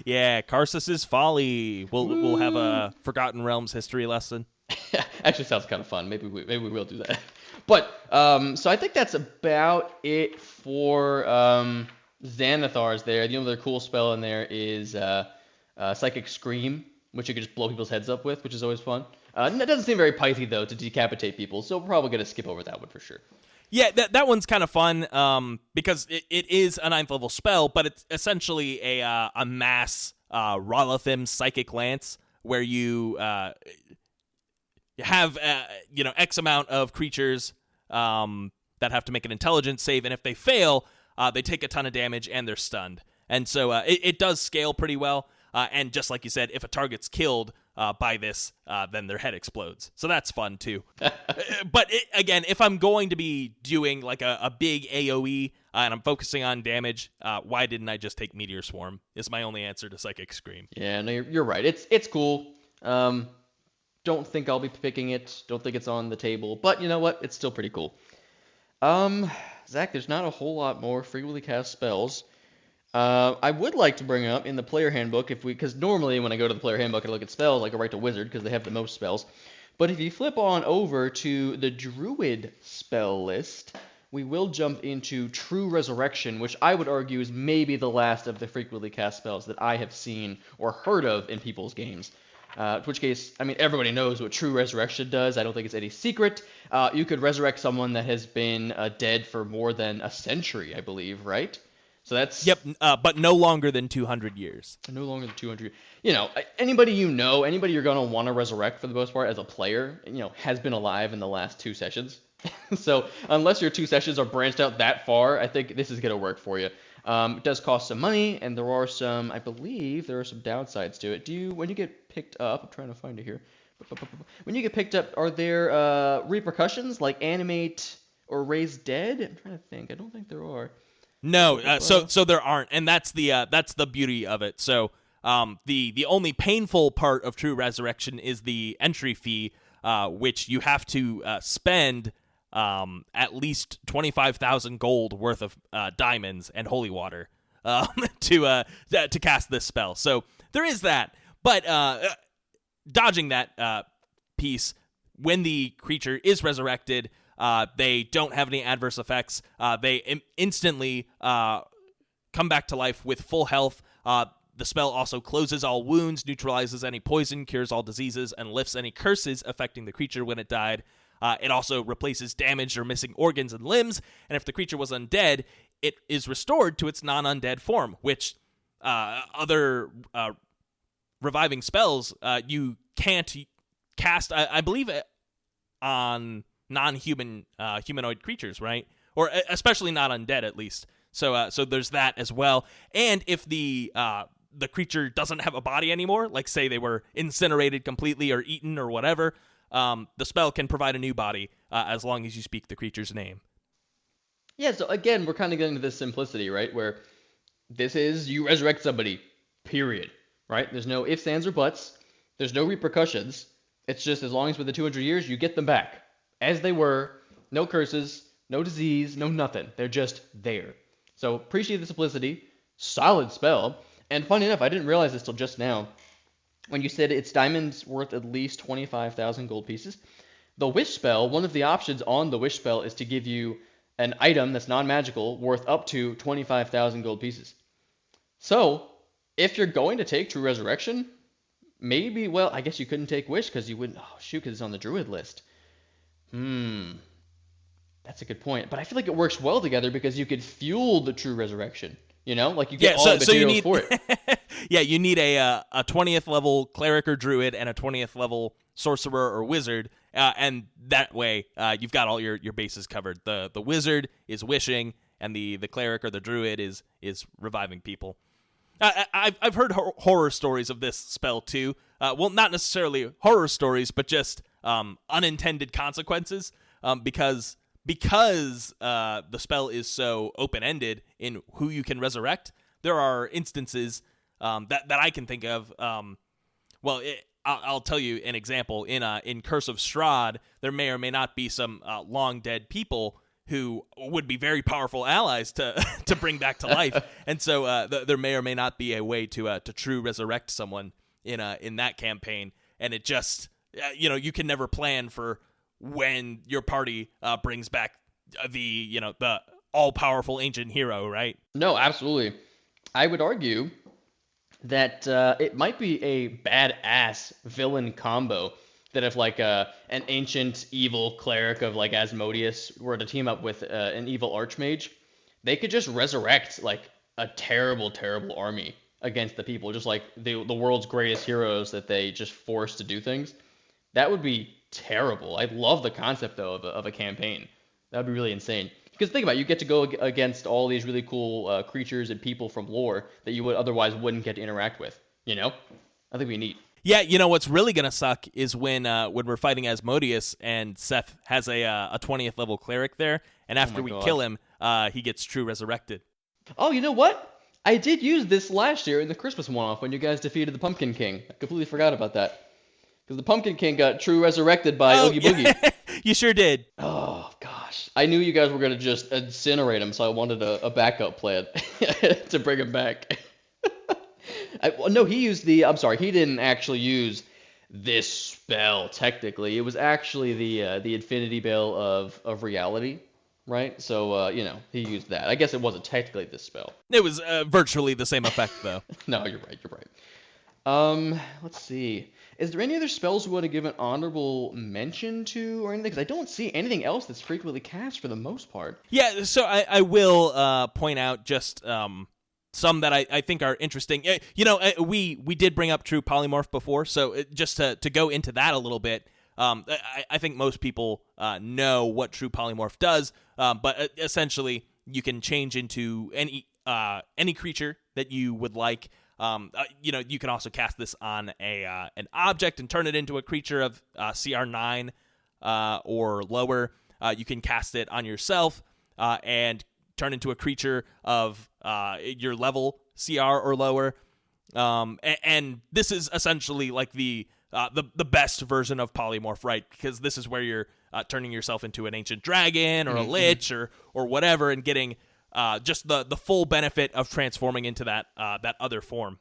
Yeah, Karsus's Folly. We'll have a Forgotten Realms history lesson. Actually, sounds kind of fun. Maybe we will do that. But so I think that's about it for Xanathars there. The other cool spell in there is Psychic Scream, which you can just blow people's heads up with, which is always fun. It doesn't seem very Pythy, though, to decapitate people, so we're probably going to skip over that one for sure. Yeah, that one's kind of fun because it is a 9th level spell, but it's essentially a mass Rolathim Psychic Lance, where you have X amount of creatures that have to make an intelligence save, and if they fail, they take a ton of damage and they're stunned. And so it does scale pretty well, and just like you said, if a target's killed by this, then their head explodes. So that's fun too. But again, if I'm going to be doing like a big AoE and I'm focusing on damage, why didn't I just take Meteor Swarm? Is my only answer to Psychic Scream. Yeah, no, you're right. It's cool. Don't think I'll be picking it. Don't think it's on the table. But you know what? It's still pretty cool. Zach, there's not a whole lot more frequently cast spells. I would like to bring up in the player handbook, because normally when I go to the player handbook and look at spells, I go right to Wizard because they have the most spells. But if you flip on over to the Druid spell list, we will jump into True Resurrection, which I would argue is maybe the last of the frequently cast spells that I have seen or heard of in people's games. In which case, I mean, everybody knows what True Resurrection does. I don't think it's any secret. You could resurrect someone that has been dead for more than a century, I believe, right? So that's... Yep, but no longer than 200 years. No longer than 200. Anybody anybody you're going to want to resurrect for the most part as a player, has been alive in the last 2 sessions. So unless your 2 sessions are branched out that far, I think this is going to work for you. It does cost some money, and I believe there are some downsides to it. When you get picked up, I'm trying to find it here. When you get picked up, are there repercussions like animate or raise dead? I'm trying to think. I don't think there are. No, so there aren't, and that's the beauty of it. So the only painful part of True Resurrection is the entry fee, which you have to spend at least 25,000 gold worth of diamonds and holy water to cast this spell. So there is that, but dodging that piece, when the creature is resurrected, they don't have any adverse effects. They instantly come back to life with full health. The spell also closes all wounds, neutralizes any poison, cures all diseases, and lifts any curses affecting the creature when it died. It also replaces damaged or missing organs and limbs, and if the creature was undead, it is restored to its non-undead form, which other reviving spells you can't cast, I believe, on non-human humanoid creatures, right? Or especially not undead, at least. So there's that as well. And if the creature doesn't have a body anymore, like say they were incinerated completely or eaten or whatever, the spell can provide a new body as long as you speak the creature's name. Yeah, so again, we're kind of getting to this simplicity, right? Where this is, you resurrect somebody, period, right? There's no ifs, ands, or buts. There's no repercussions. It's just as long as with the 200 years, you get them back as they were. No curses, no disease, no nothing. They're just there. So appreciate the simplicity. Solid spell. And funny enough, I didn't realize this till just now. When you said it's diamonds worth at least 25,000 gold pieces, the wish spell, one of the options on the wish spell is to give you an item that's non-magical worth up to 25,000 gold pieces. So if you're going to take True Resurrection, maybe, well, I guess you couldn't take wish because you wouldn't, because it's on the druid list. That's a good point. But I feel like it works well together because you could fuel the True Resurrection. Like you get all the materials for it. Yeah, you need a 20th level cleric or druid and a 20th level sorcerer or wizard, and that way you've got all your bases covered. The wizard is wishing, and the cleric or the druid is reviving people. I've heard horror stories of this spell too. Well, not necessarily horror stories, but just unintended consequences. Because the spell is so open-ended in who you can resurrect, there are instances that I can think of. I'll tell you an example. In Curse of Strahd, there may or may not be some long dead people who would be very powerful allies to bring back to life, and so there may or may not be a way to true resurrect someone in that campaign, and it just you can never plan for when your party brings back the all-powerful ancient hero, right? No, absolutely. I would argue that it might be a badass villain combo that if like an ancient evil cleric of like Asmodeus were to team up with an evil archmage, they could just resurrect like a terrible, terrible army against the people, just like the world's greatest heroes that they just force to do things. That would be terrible. I love the concept though of a campaign. That would be really insane. Because think about it, you get to go against all these really cool creatures and people from lore that you would otherwise wouldn't get to interact with. I think it'd be neat. Yeah, what's really gonna suck is when we're fighting Asmodeus and Seth has a 20th level cleric there, and after we kill him, he gets true resurrected. Oh, you know what? I did use this last year in the Christmas one-off when you guys defeated the Pumpkin King. I completely forgot about that. Because the Pumpkin King got true resurrected by Oogie Boogie. You sure did. Oh, gosh. I knew you guys were going to just incinerate him, so I wanted a backup plan to bring him back. He didn't actually use this spell, technically. It was actually the Infinity Veil of Reality. right? So, he used that. I guess it wasn't technically this spell. It was virtually the same effect, though. No, you're right. You're right. Let's see. Is there any other spells we want to give an honorable mention to or anything? Because I don't see anything else that's frequently cast for the most part. Yeah, so I will point out just some that I think are interesting. We did bring up True Polymorph before, so just to go into that a little bit, I think most people know what True Polymorph does, but essentially you can change into any creature that you would like. You can also cast this on an object and turn it into a creature of CR 9 or lower. You can cast it on yourself and turn into a creature of your level CR or lower. And this is essentially like the best version of Polymorph, right? Because this is where you're turning yourself into an ancient dragon or a lich or whatever, and getting just the full benefit of transforming into that other form.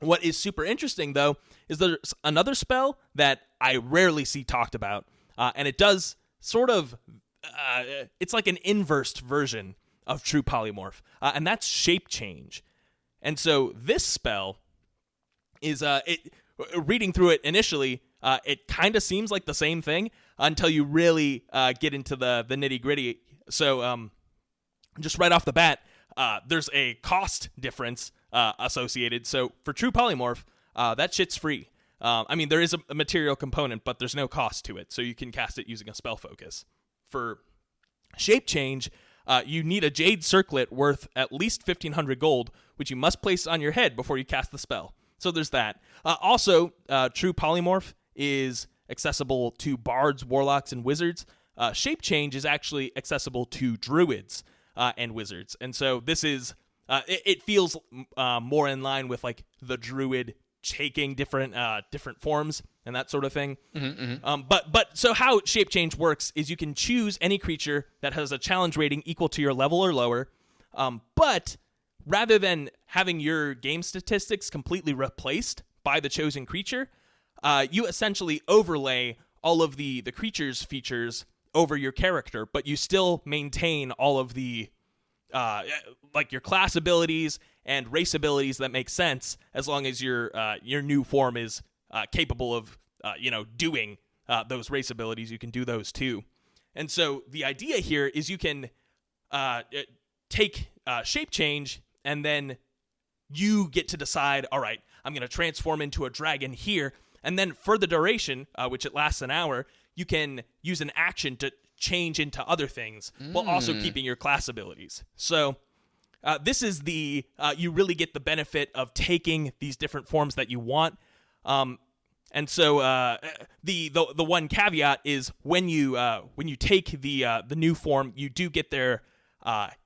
What is super interesting, though, is there's another spell that I rarely see talked about, and it does sort of it's like an inversed version of True Polymorph, and that's Shape Change. And so this spell is reading through it initially, it kind of seems like the same thing until you really get into the nitty gritty. So just right off the bat, there's a cost difference associated. So for True Polymorph, that shit's free. There is a material component, but there's no cost to it, so you can cast it using a spell focus. For Shape Change, you need a Jade Circlet worth at least 1,500 gold, which you must place on your head before you cast the spell. So there's that. Also, True Polymorph is accessible to bards, warlocks, and wizards. Shape Change is actually accessible to druids and wizards. And so this is, it feels more in line with like the druid taking different forms and that sort of thing. But so how Shape Change works is you can choose any creature that has a challenge rating equal to your level or lower, but rather than having your game statistics completely replaced by the chosen creature, you essentially overlay all of the creature's features over your character, but you still maintain all of the like your class abilities and race abilities that make sense, as long as your new form is capable of doing those race abilities. You can do those too. And so the idea here is you can take Shape Change, and then you get to decide, all right, I'm going to transform into a dragon here, and then for the duration, which it lasts an hour, you can use an action to change into other things while also keeping your class abilities. So this is you really get the benefit of taking these different forms that you want. And so the one caveat is when you take the new form, you do get their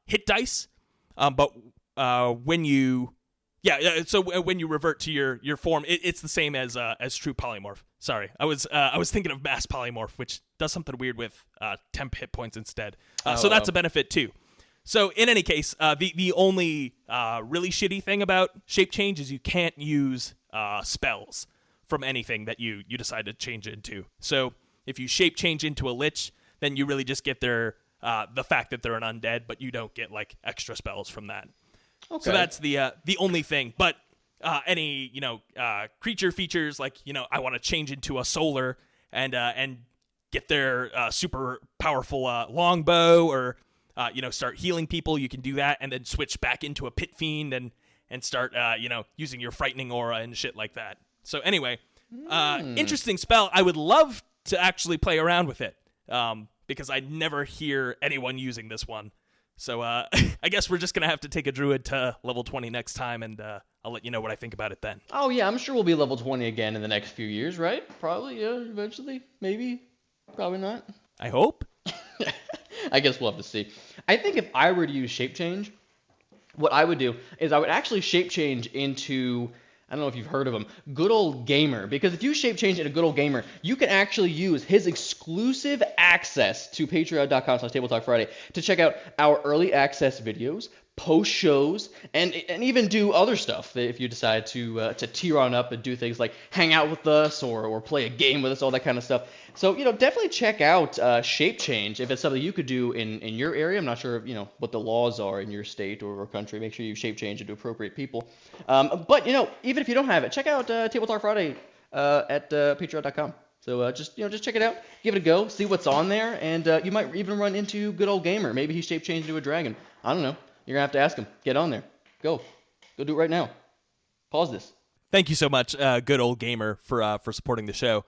hit dice, but when you when you revert to your form, it's the same as True Polymorph. Sorry, I was thinking of Mass Polymorph, which does something weird with temp hit points instead. So that's a benefit too. So in any case, the only really shitty thing about Shape Change is you can't use spells from anything that you decide to change into. So if you Shape Change into a Lich, then you really just get the fact that they're an undead, but you don't get like extra spells from that. Okay. So that's the only thing. But any creature features, like I want to change into a solar and get their super powerful longbow, or start healing people, you can do that, and then switch back into a pit fiend and start using your frightening aura and shit like that. So anyway, interesting spell. I would love to actually play around with it because I never hear anyone using this one. So I guess we're just going to have to take a druid to level 20 next time, and I'll let you know what I think about it then. Oh, yeah, I'm sure we'll be level 20 again in the next few years, right? Probably, yeah, eventually. Maybe. Probably not. I hope. I guess we'll have to see. I think if I were to use Shape Change, what I would do is I would actually Shape Change into, I don't know if you've heard of him, Good Old Gamer. Because if you Shape Change into Good Old Gamer, you can actually use his exclusive access to patreon.com/tabletalkfriday to check out our early access videos, post shows, and even do other stuff if you decide to tier on up and do things like hang out with us or play a game with us, all that kind of stuff. So definitely check out Shape Change if it's something you could do in your area. I'm not sure what the laws are in your state or country. Make sure you shape change into appropriate people. But even if you don't have it, check out Table Talk Friday at patreon.com. So just check it out, give it a go, see what's on there, and you might even run into good old gamer. Maybe he shape changed into a dragon. I don't know. You're gonna have to ask him. Get on there. Go do it right now. Pause this. Thank you so much, good old gamer, for supporting the show.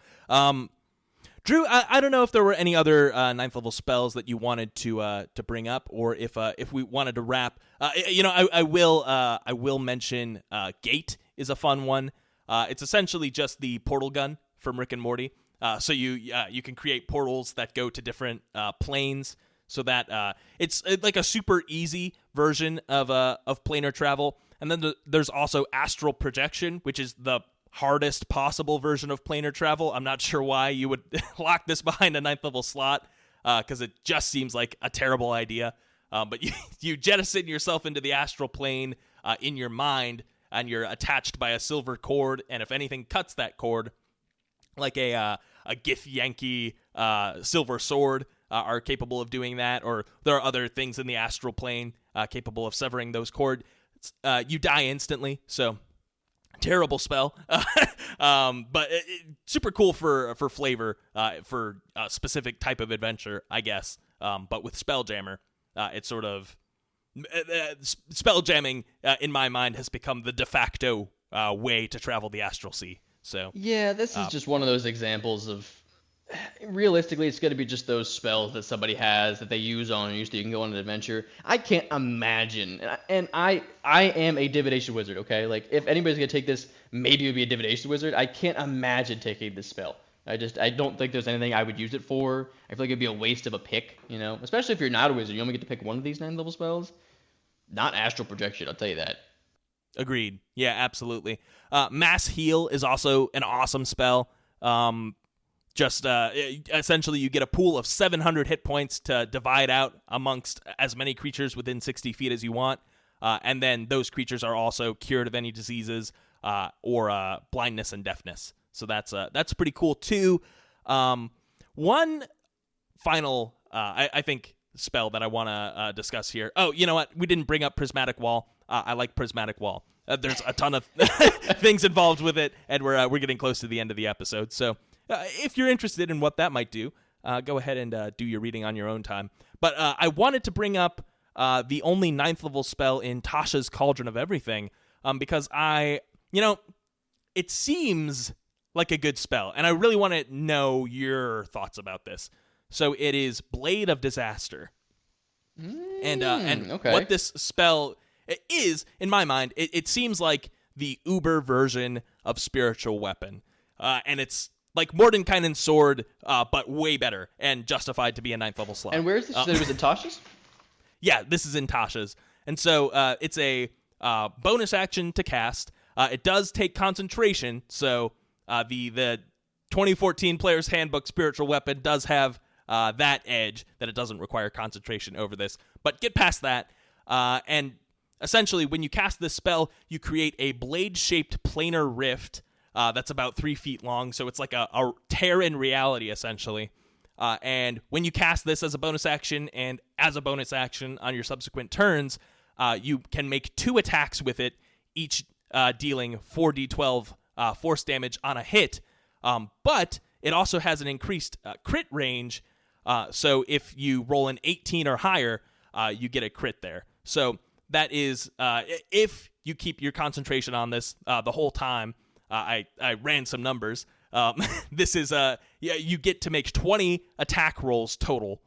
Drew, I don't know if there were any other 9th level spells that you wanted to bring up, or if we wanted to wrap. I will mention Gate is a fun one. It's essentially just the portal gun from Rick and Morty. So you can create portals that go to different planes, so that it's like a super easy version of planar travel. And then there's also astral projection, which is the hardest possible version of planar travel. I'm not sure why you would lock this behind a 9th level slot, because it just seems like a terrible idea. But you jettison yourself into the astral plane in your mind, and you're attached by a silver cord, and if anything cuts that cord, like a Gith Yankee silver sword are capable of doing that, or there are other things in the astral plane capable of severing those cords. You die instantly, so terrible spell, but super cool for flavor, for a specific type of adventure, I guess. But with Spelljammer, it's sort of spell jamming in my mind has become the de facto way to travel the astral sea. So yeah, this is just one of those examples of, realistically, it's going to be just those spells that somebody has that they use on you so you can go on an adventure. I can't imagine, and I am a divination wizard, okay? Like, if anybody's going to take this, maybe it would be a divination wizard. I can't imagine taking this spell. I don't think there's anything I would use it for. I feel like it'd be a waste of a pick, especially if you're not a wizard. You only get to pick one of these 9th level spells. Not astral projection, I'll tell you that. Agreed. Yeah, absolutely. Mass Heal is also an awesome spell. Essentially, you get a pool of 700 hit points to divide out amongst as many creatures within 60 feet as you want. And then those creatures are also cured of any diseases or blindness and deafness. So that's pretty cool, too. One final, I think, spell that I want to discuss here. Oh, you know what? We didn't bring up Prismatic Wall. I like Prismatic Wall. There's a ton of things involved with it, and we're getting close to the end of the episode. So if you're interested in what that might do, go ahead and do your reading on your own time. But I wanted to bring up the only 9th level spell in Tasha's Cauldron of Everything, because it seems like a good spell, and I really want to know your thoughts about this. So it is Blade of Disaster. And okay. What this spell is, in my mind, it seems like the uber version of Spiritual Weapon. And it's like Mordenkainen's sword, but way better and justified to be a 9th level slot. And where is this? You said it was in Tasha's? Yeah, this is in Tasha's. And so it's a bonus action to cast. It does take concentration, so the 2014 Player's Handbook Spiritual Weapon does have that edge, that it doesn't require concentration over this. But get past that, and essentially, when you cast this spell, you create a blade-shaped planar rift that's about 3 feet long, so it's like a tear in reality, essentially. And when you cast this as a bonus action, and as a bonus action on your subsequent turns, you can make 2 attacks with it, each dealing 4d12 force damage on a hit. But it also has an increased crit range, so if you roll an 18 or higher, you get a crit there. So that is, if you keep your concentration on this the whole time, I ran some numbers. This is, you get to make 20 attack rolls total,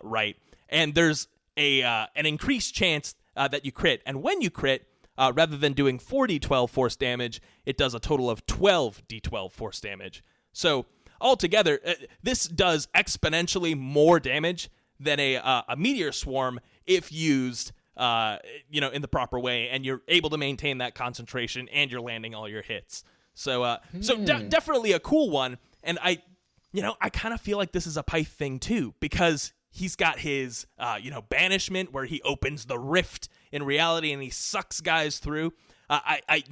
right? And there's an increased chance that you crit. And when you crit, rather than doing 4d12 force damage, it does a total of 12d12 force damage. So altogether, this does exponentially more damage than a meteor swarm if used, in the proper way, and you're able to maintain that concentration, and you're landing all your hits. So, definitely a cool one. And I kind of feel like this is a Pyth thing too, because he's got his, banishment where he opens the rift in reality and he sucks guys through. I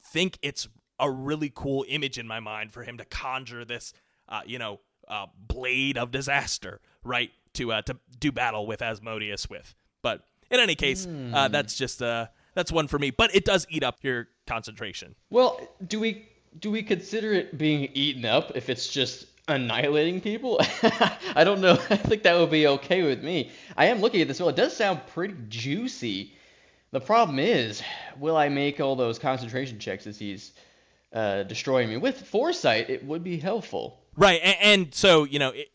think it's a really cool image in my mind for him to conjure this, blade of disaster, right? To do battle with Asmodeus with. But in any case, that's just that's one for me. But it does eat up your concentration. Well, do we consider it being eaten up if it's just annihilating people? I don't know. I think that would be okay with me. I am looking at this. Well, it does sound pretty juicy. The problem is, will I make all those concentration checks as he's destroying me? With foresight, it would be helpful. Right, and so,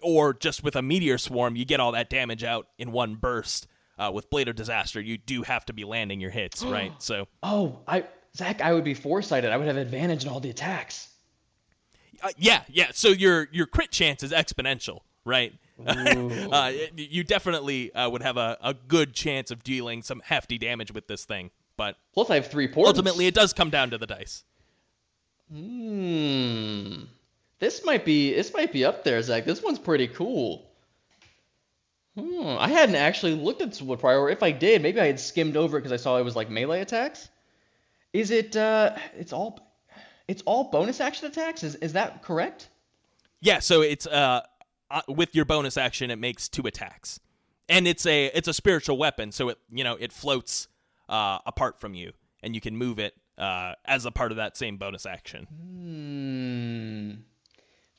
or just with a meteor swarm, you get all that damage out in one burst. With Blade of Disaster, you do have to be landing your hits, right? So. Zach, I would be foresighted. I would have advantage in all the attacks. Yeah. So your crit chance is exponential, right? You definitely would have a good chance of dealing some hefty damage with this thing. But plus, I have 3 portents. Ultimately, it does come down to the dice. This might be up there, Zach. This one's pretty cool. I hadn't actually looked at what prior. If I did, maybe I had skimmed over it because I saw it was like melee attacks. Is it? It's all bonus action attacks. Is that correct? Yeah. So it's with your bonus action, it makes 2 attacks, and it's a spiritual weapon. So it floats apart from you, and you can move it as a part of that same bonus action.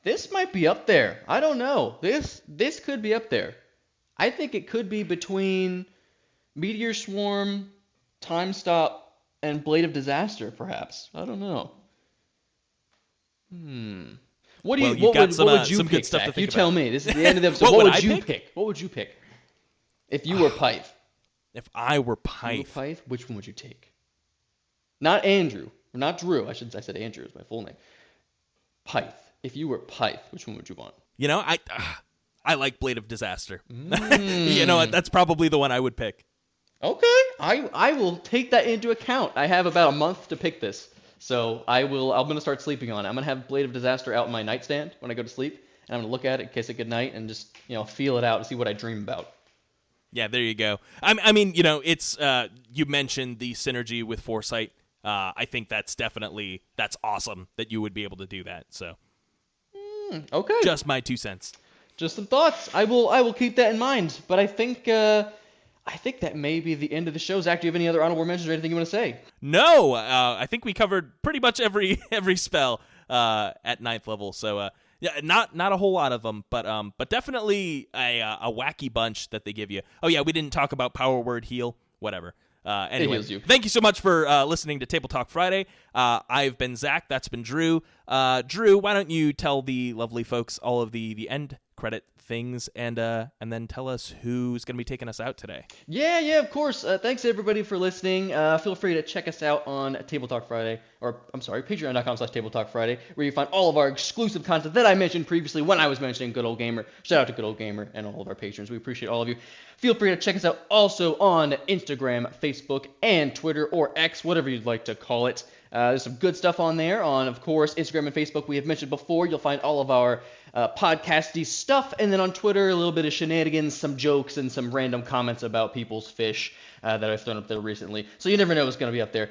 This might be up there. I don't know. This could be up there. I think it could be between Meteor Swarm, Time Stop, and Blade of Disaster, perhaps. I don't know. What would you some pick, good stuff Zach? to think You tell about. me. This is the end of the episode. What would you pick? What would you pick? If you were Pyth. If I were Pyth. Which one would you take? Not Andrew. Or not Drew. I said Andrew is my full name. Pyth. If you were Pyth, which one would you want? I like Blade of Disaster. You know what? That's probably the one I would pick. Okay. I will take that into account. I have about a month to pick this. So I'm going to start sleeping on it. I'm going to have Blade of Disaster out in my nightstand when I go to sleep. And I'm going to look at it, kiss it goodnight, and just, feel it out and see what I dream about. Yeah, there you go. I mean, it's, you mentioned the synergy with Foresight. I think that's awesome that you would be able to do that. So. Okay. Just my 2 cents. Just some thoughts. I will keep that in mind. But I think that may be the end of the show. Zach, do you have any other honorable mentions or anything you want to say? No. I think we covered pretty much every spell at 9th level. So yeah, not a whole lot of them, but definitely a wacky bunch that they give you. Oh yeah, we didn't talk about Power Word Heal. Whatever. Anyway, thank you so much for listening to Table Talk Friday. I've been Zach. That's been Drew. Drew, why don't you tell the lovely folks all of the end credit things and then tell us who's going to be taking us out today. Yeah, of course. Thanks everybody for listening. Feel free to check us out on Table Talk Friday, patreon.com/Table Talk Friday, where you find all of our exclusive content that I mentioned previously when I was mentioning Good Old Gamer. Shout out to Good Old Gamer and all of our patrons. We appreciate all of you. Feel free to check us out also on Instagram, Facebook, and Twitter, or X, whatever you'd like to call it. There's some good stuff on there. On, of course, Instagram and Facebook, we have mentioned before. You'll find all of our podcasty stuff. And then on Twitter, a little bit of shenanigans, some jokes, and some random comments about people's fish that I've thrown up there recently. So you never know what's going to be up there.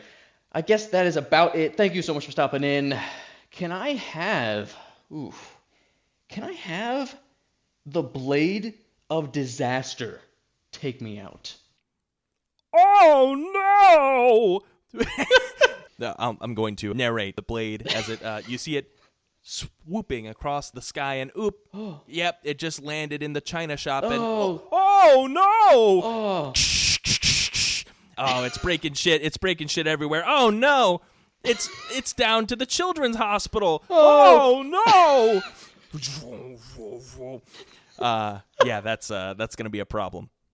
I guess that is about it. Thank you so much for stopping in. Can I have the Blade of Disaster take me out? Oh, no! I'm going to narrate the blade as it you see it swooping across the sky, and yep, it just landed in the china shop, and oh no! Oh, it's breaking shit everywhere. Oh no! It's down to the children's hospital. Oh no! Yeah, that's gonna be a problem.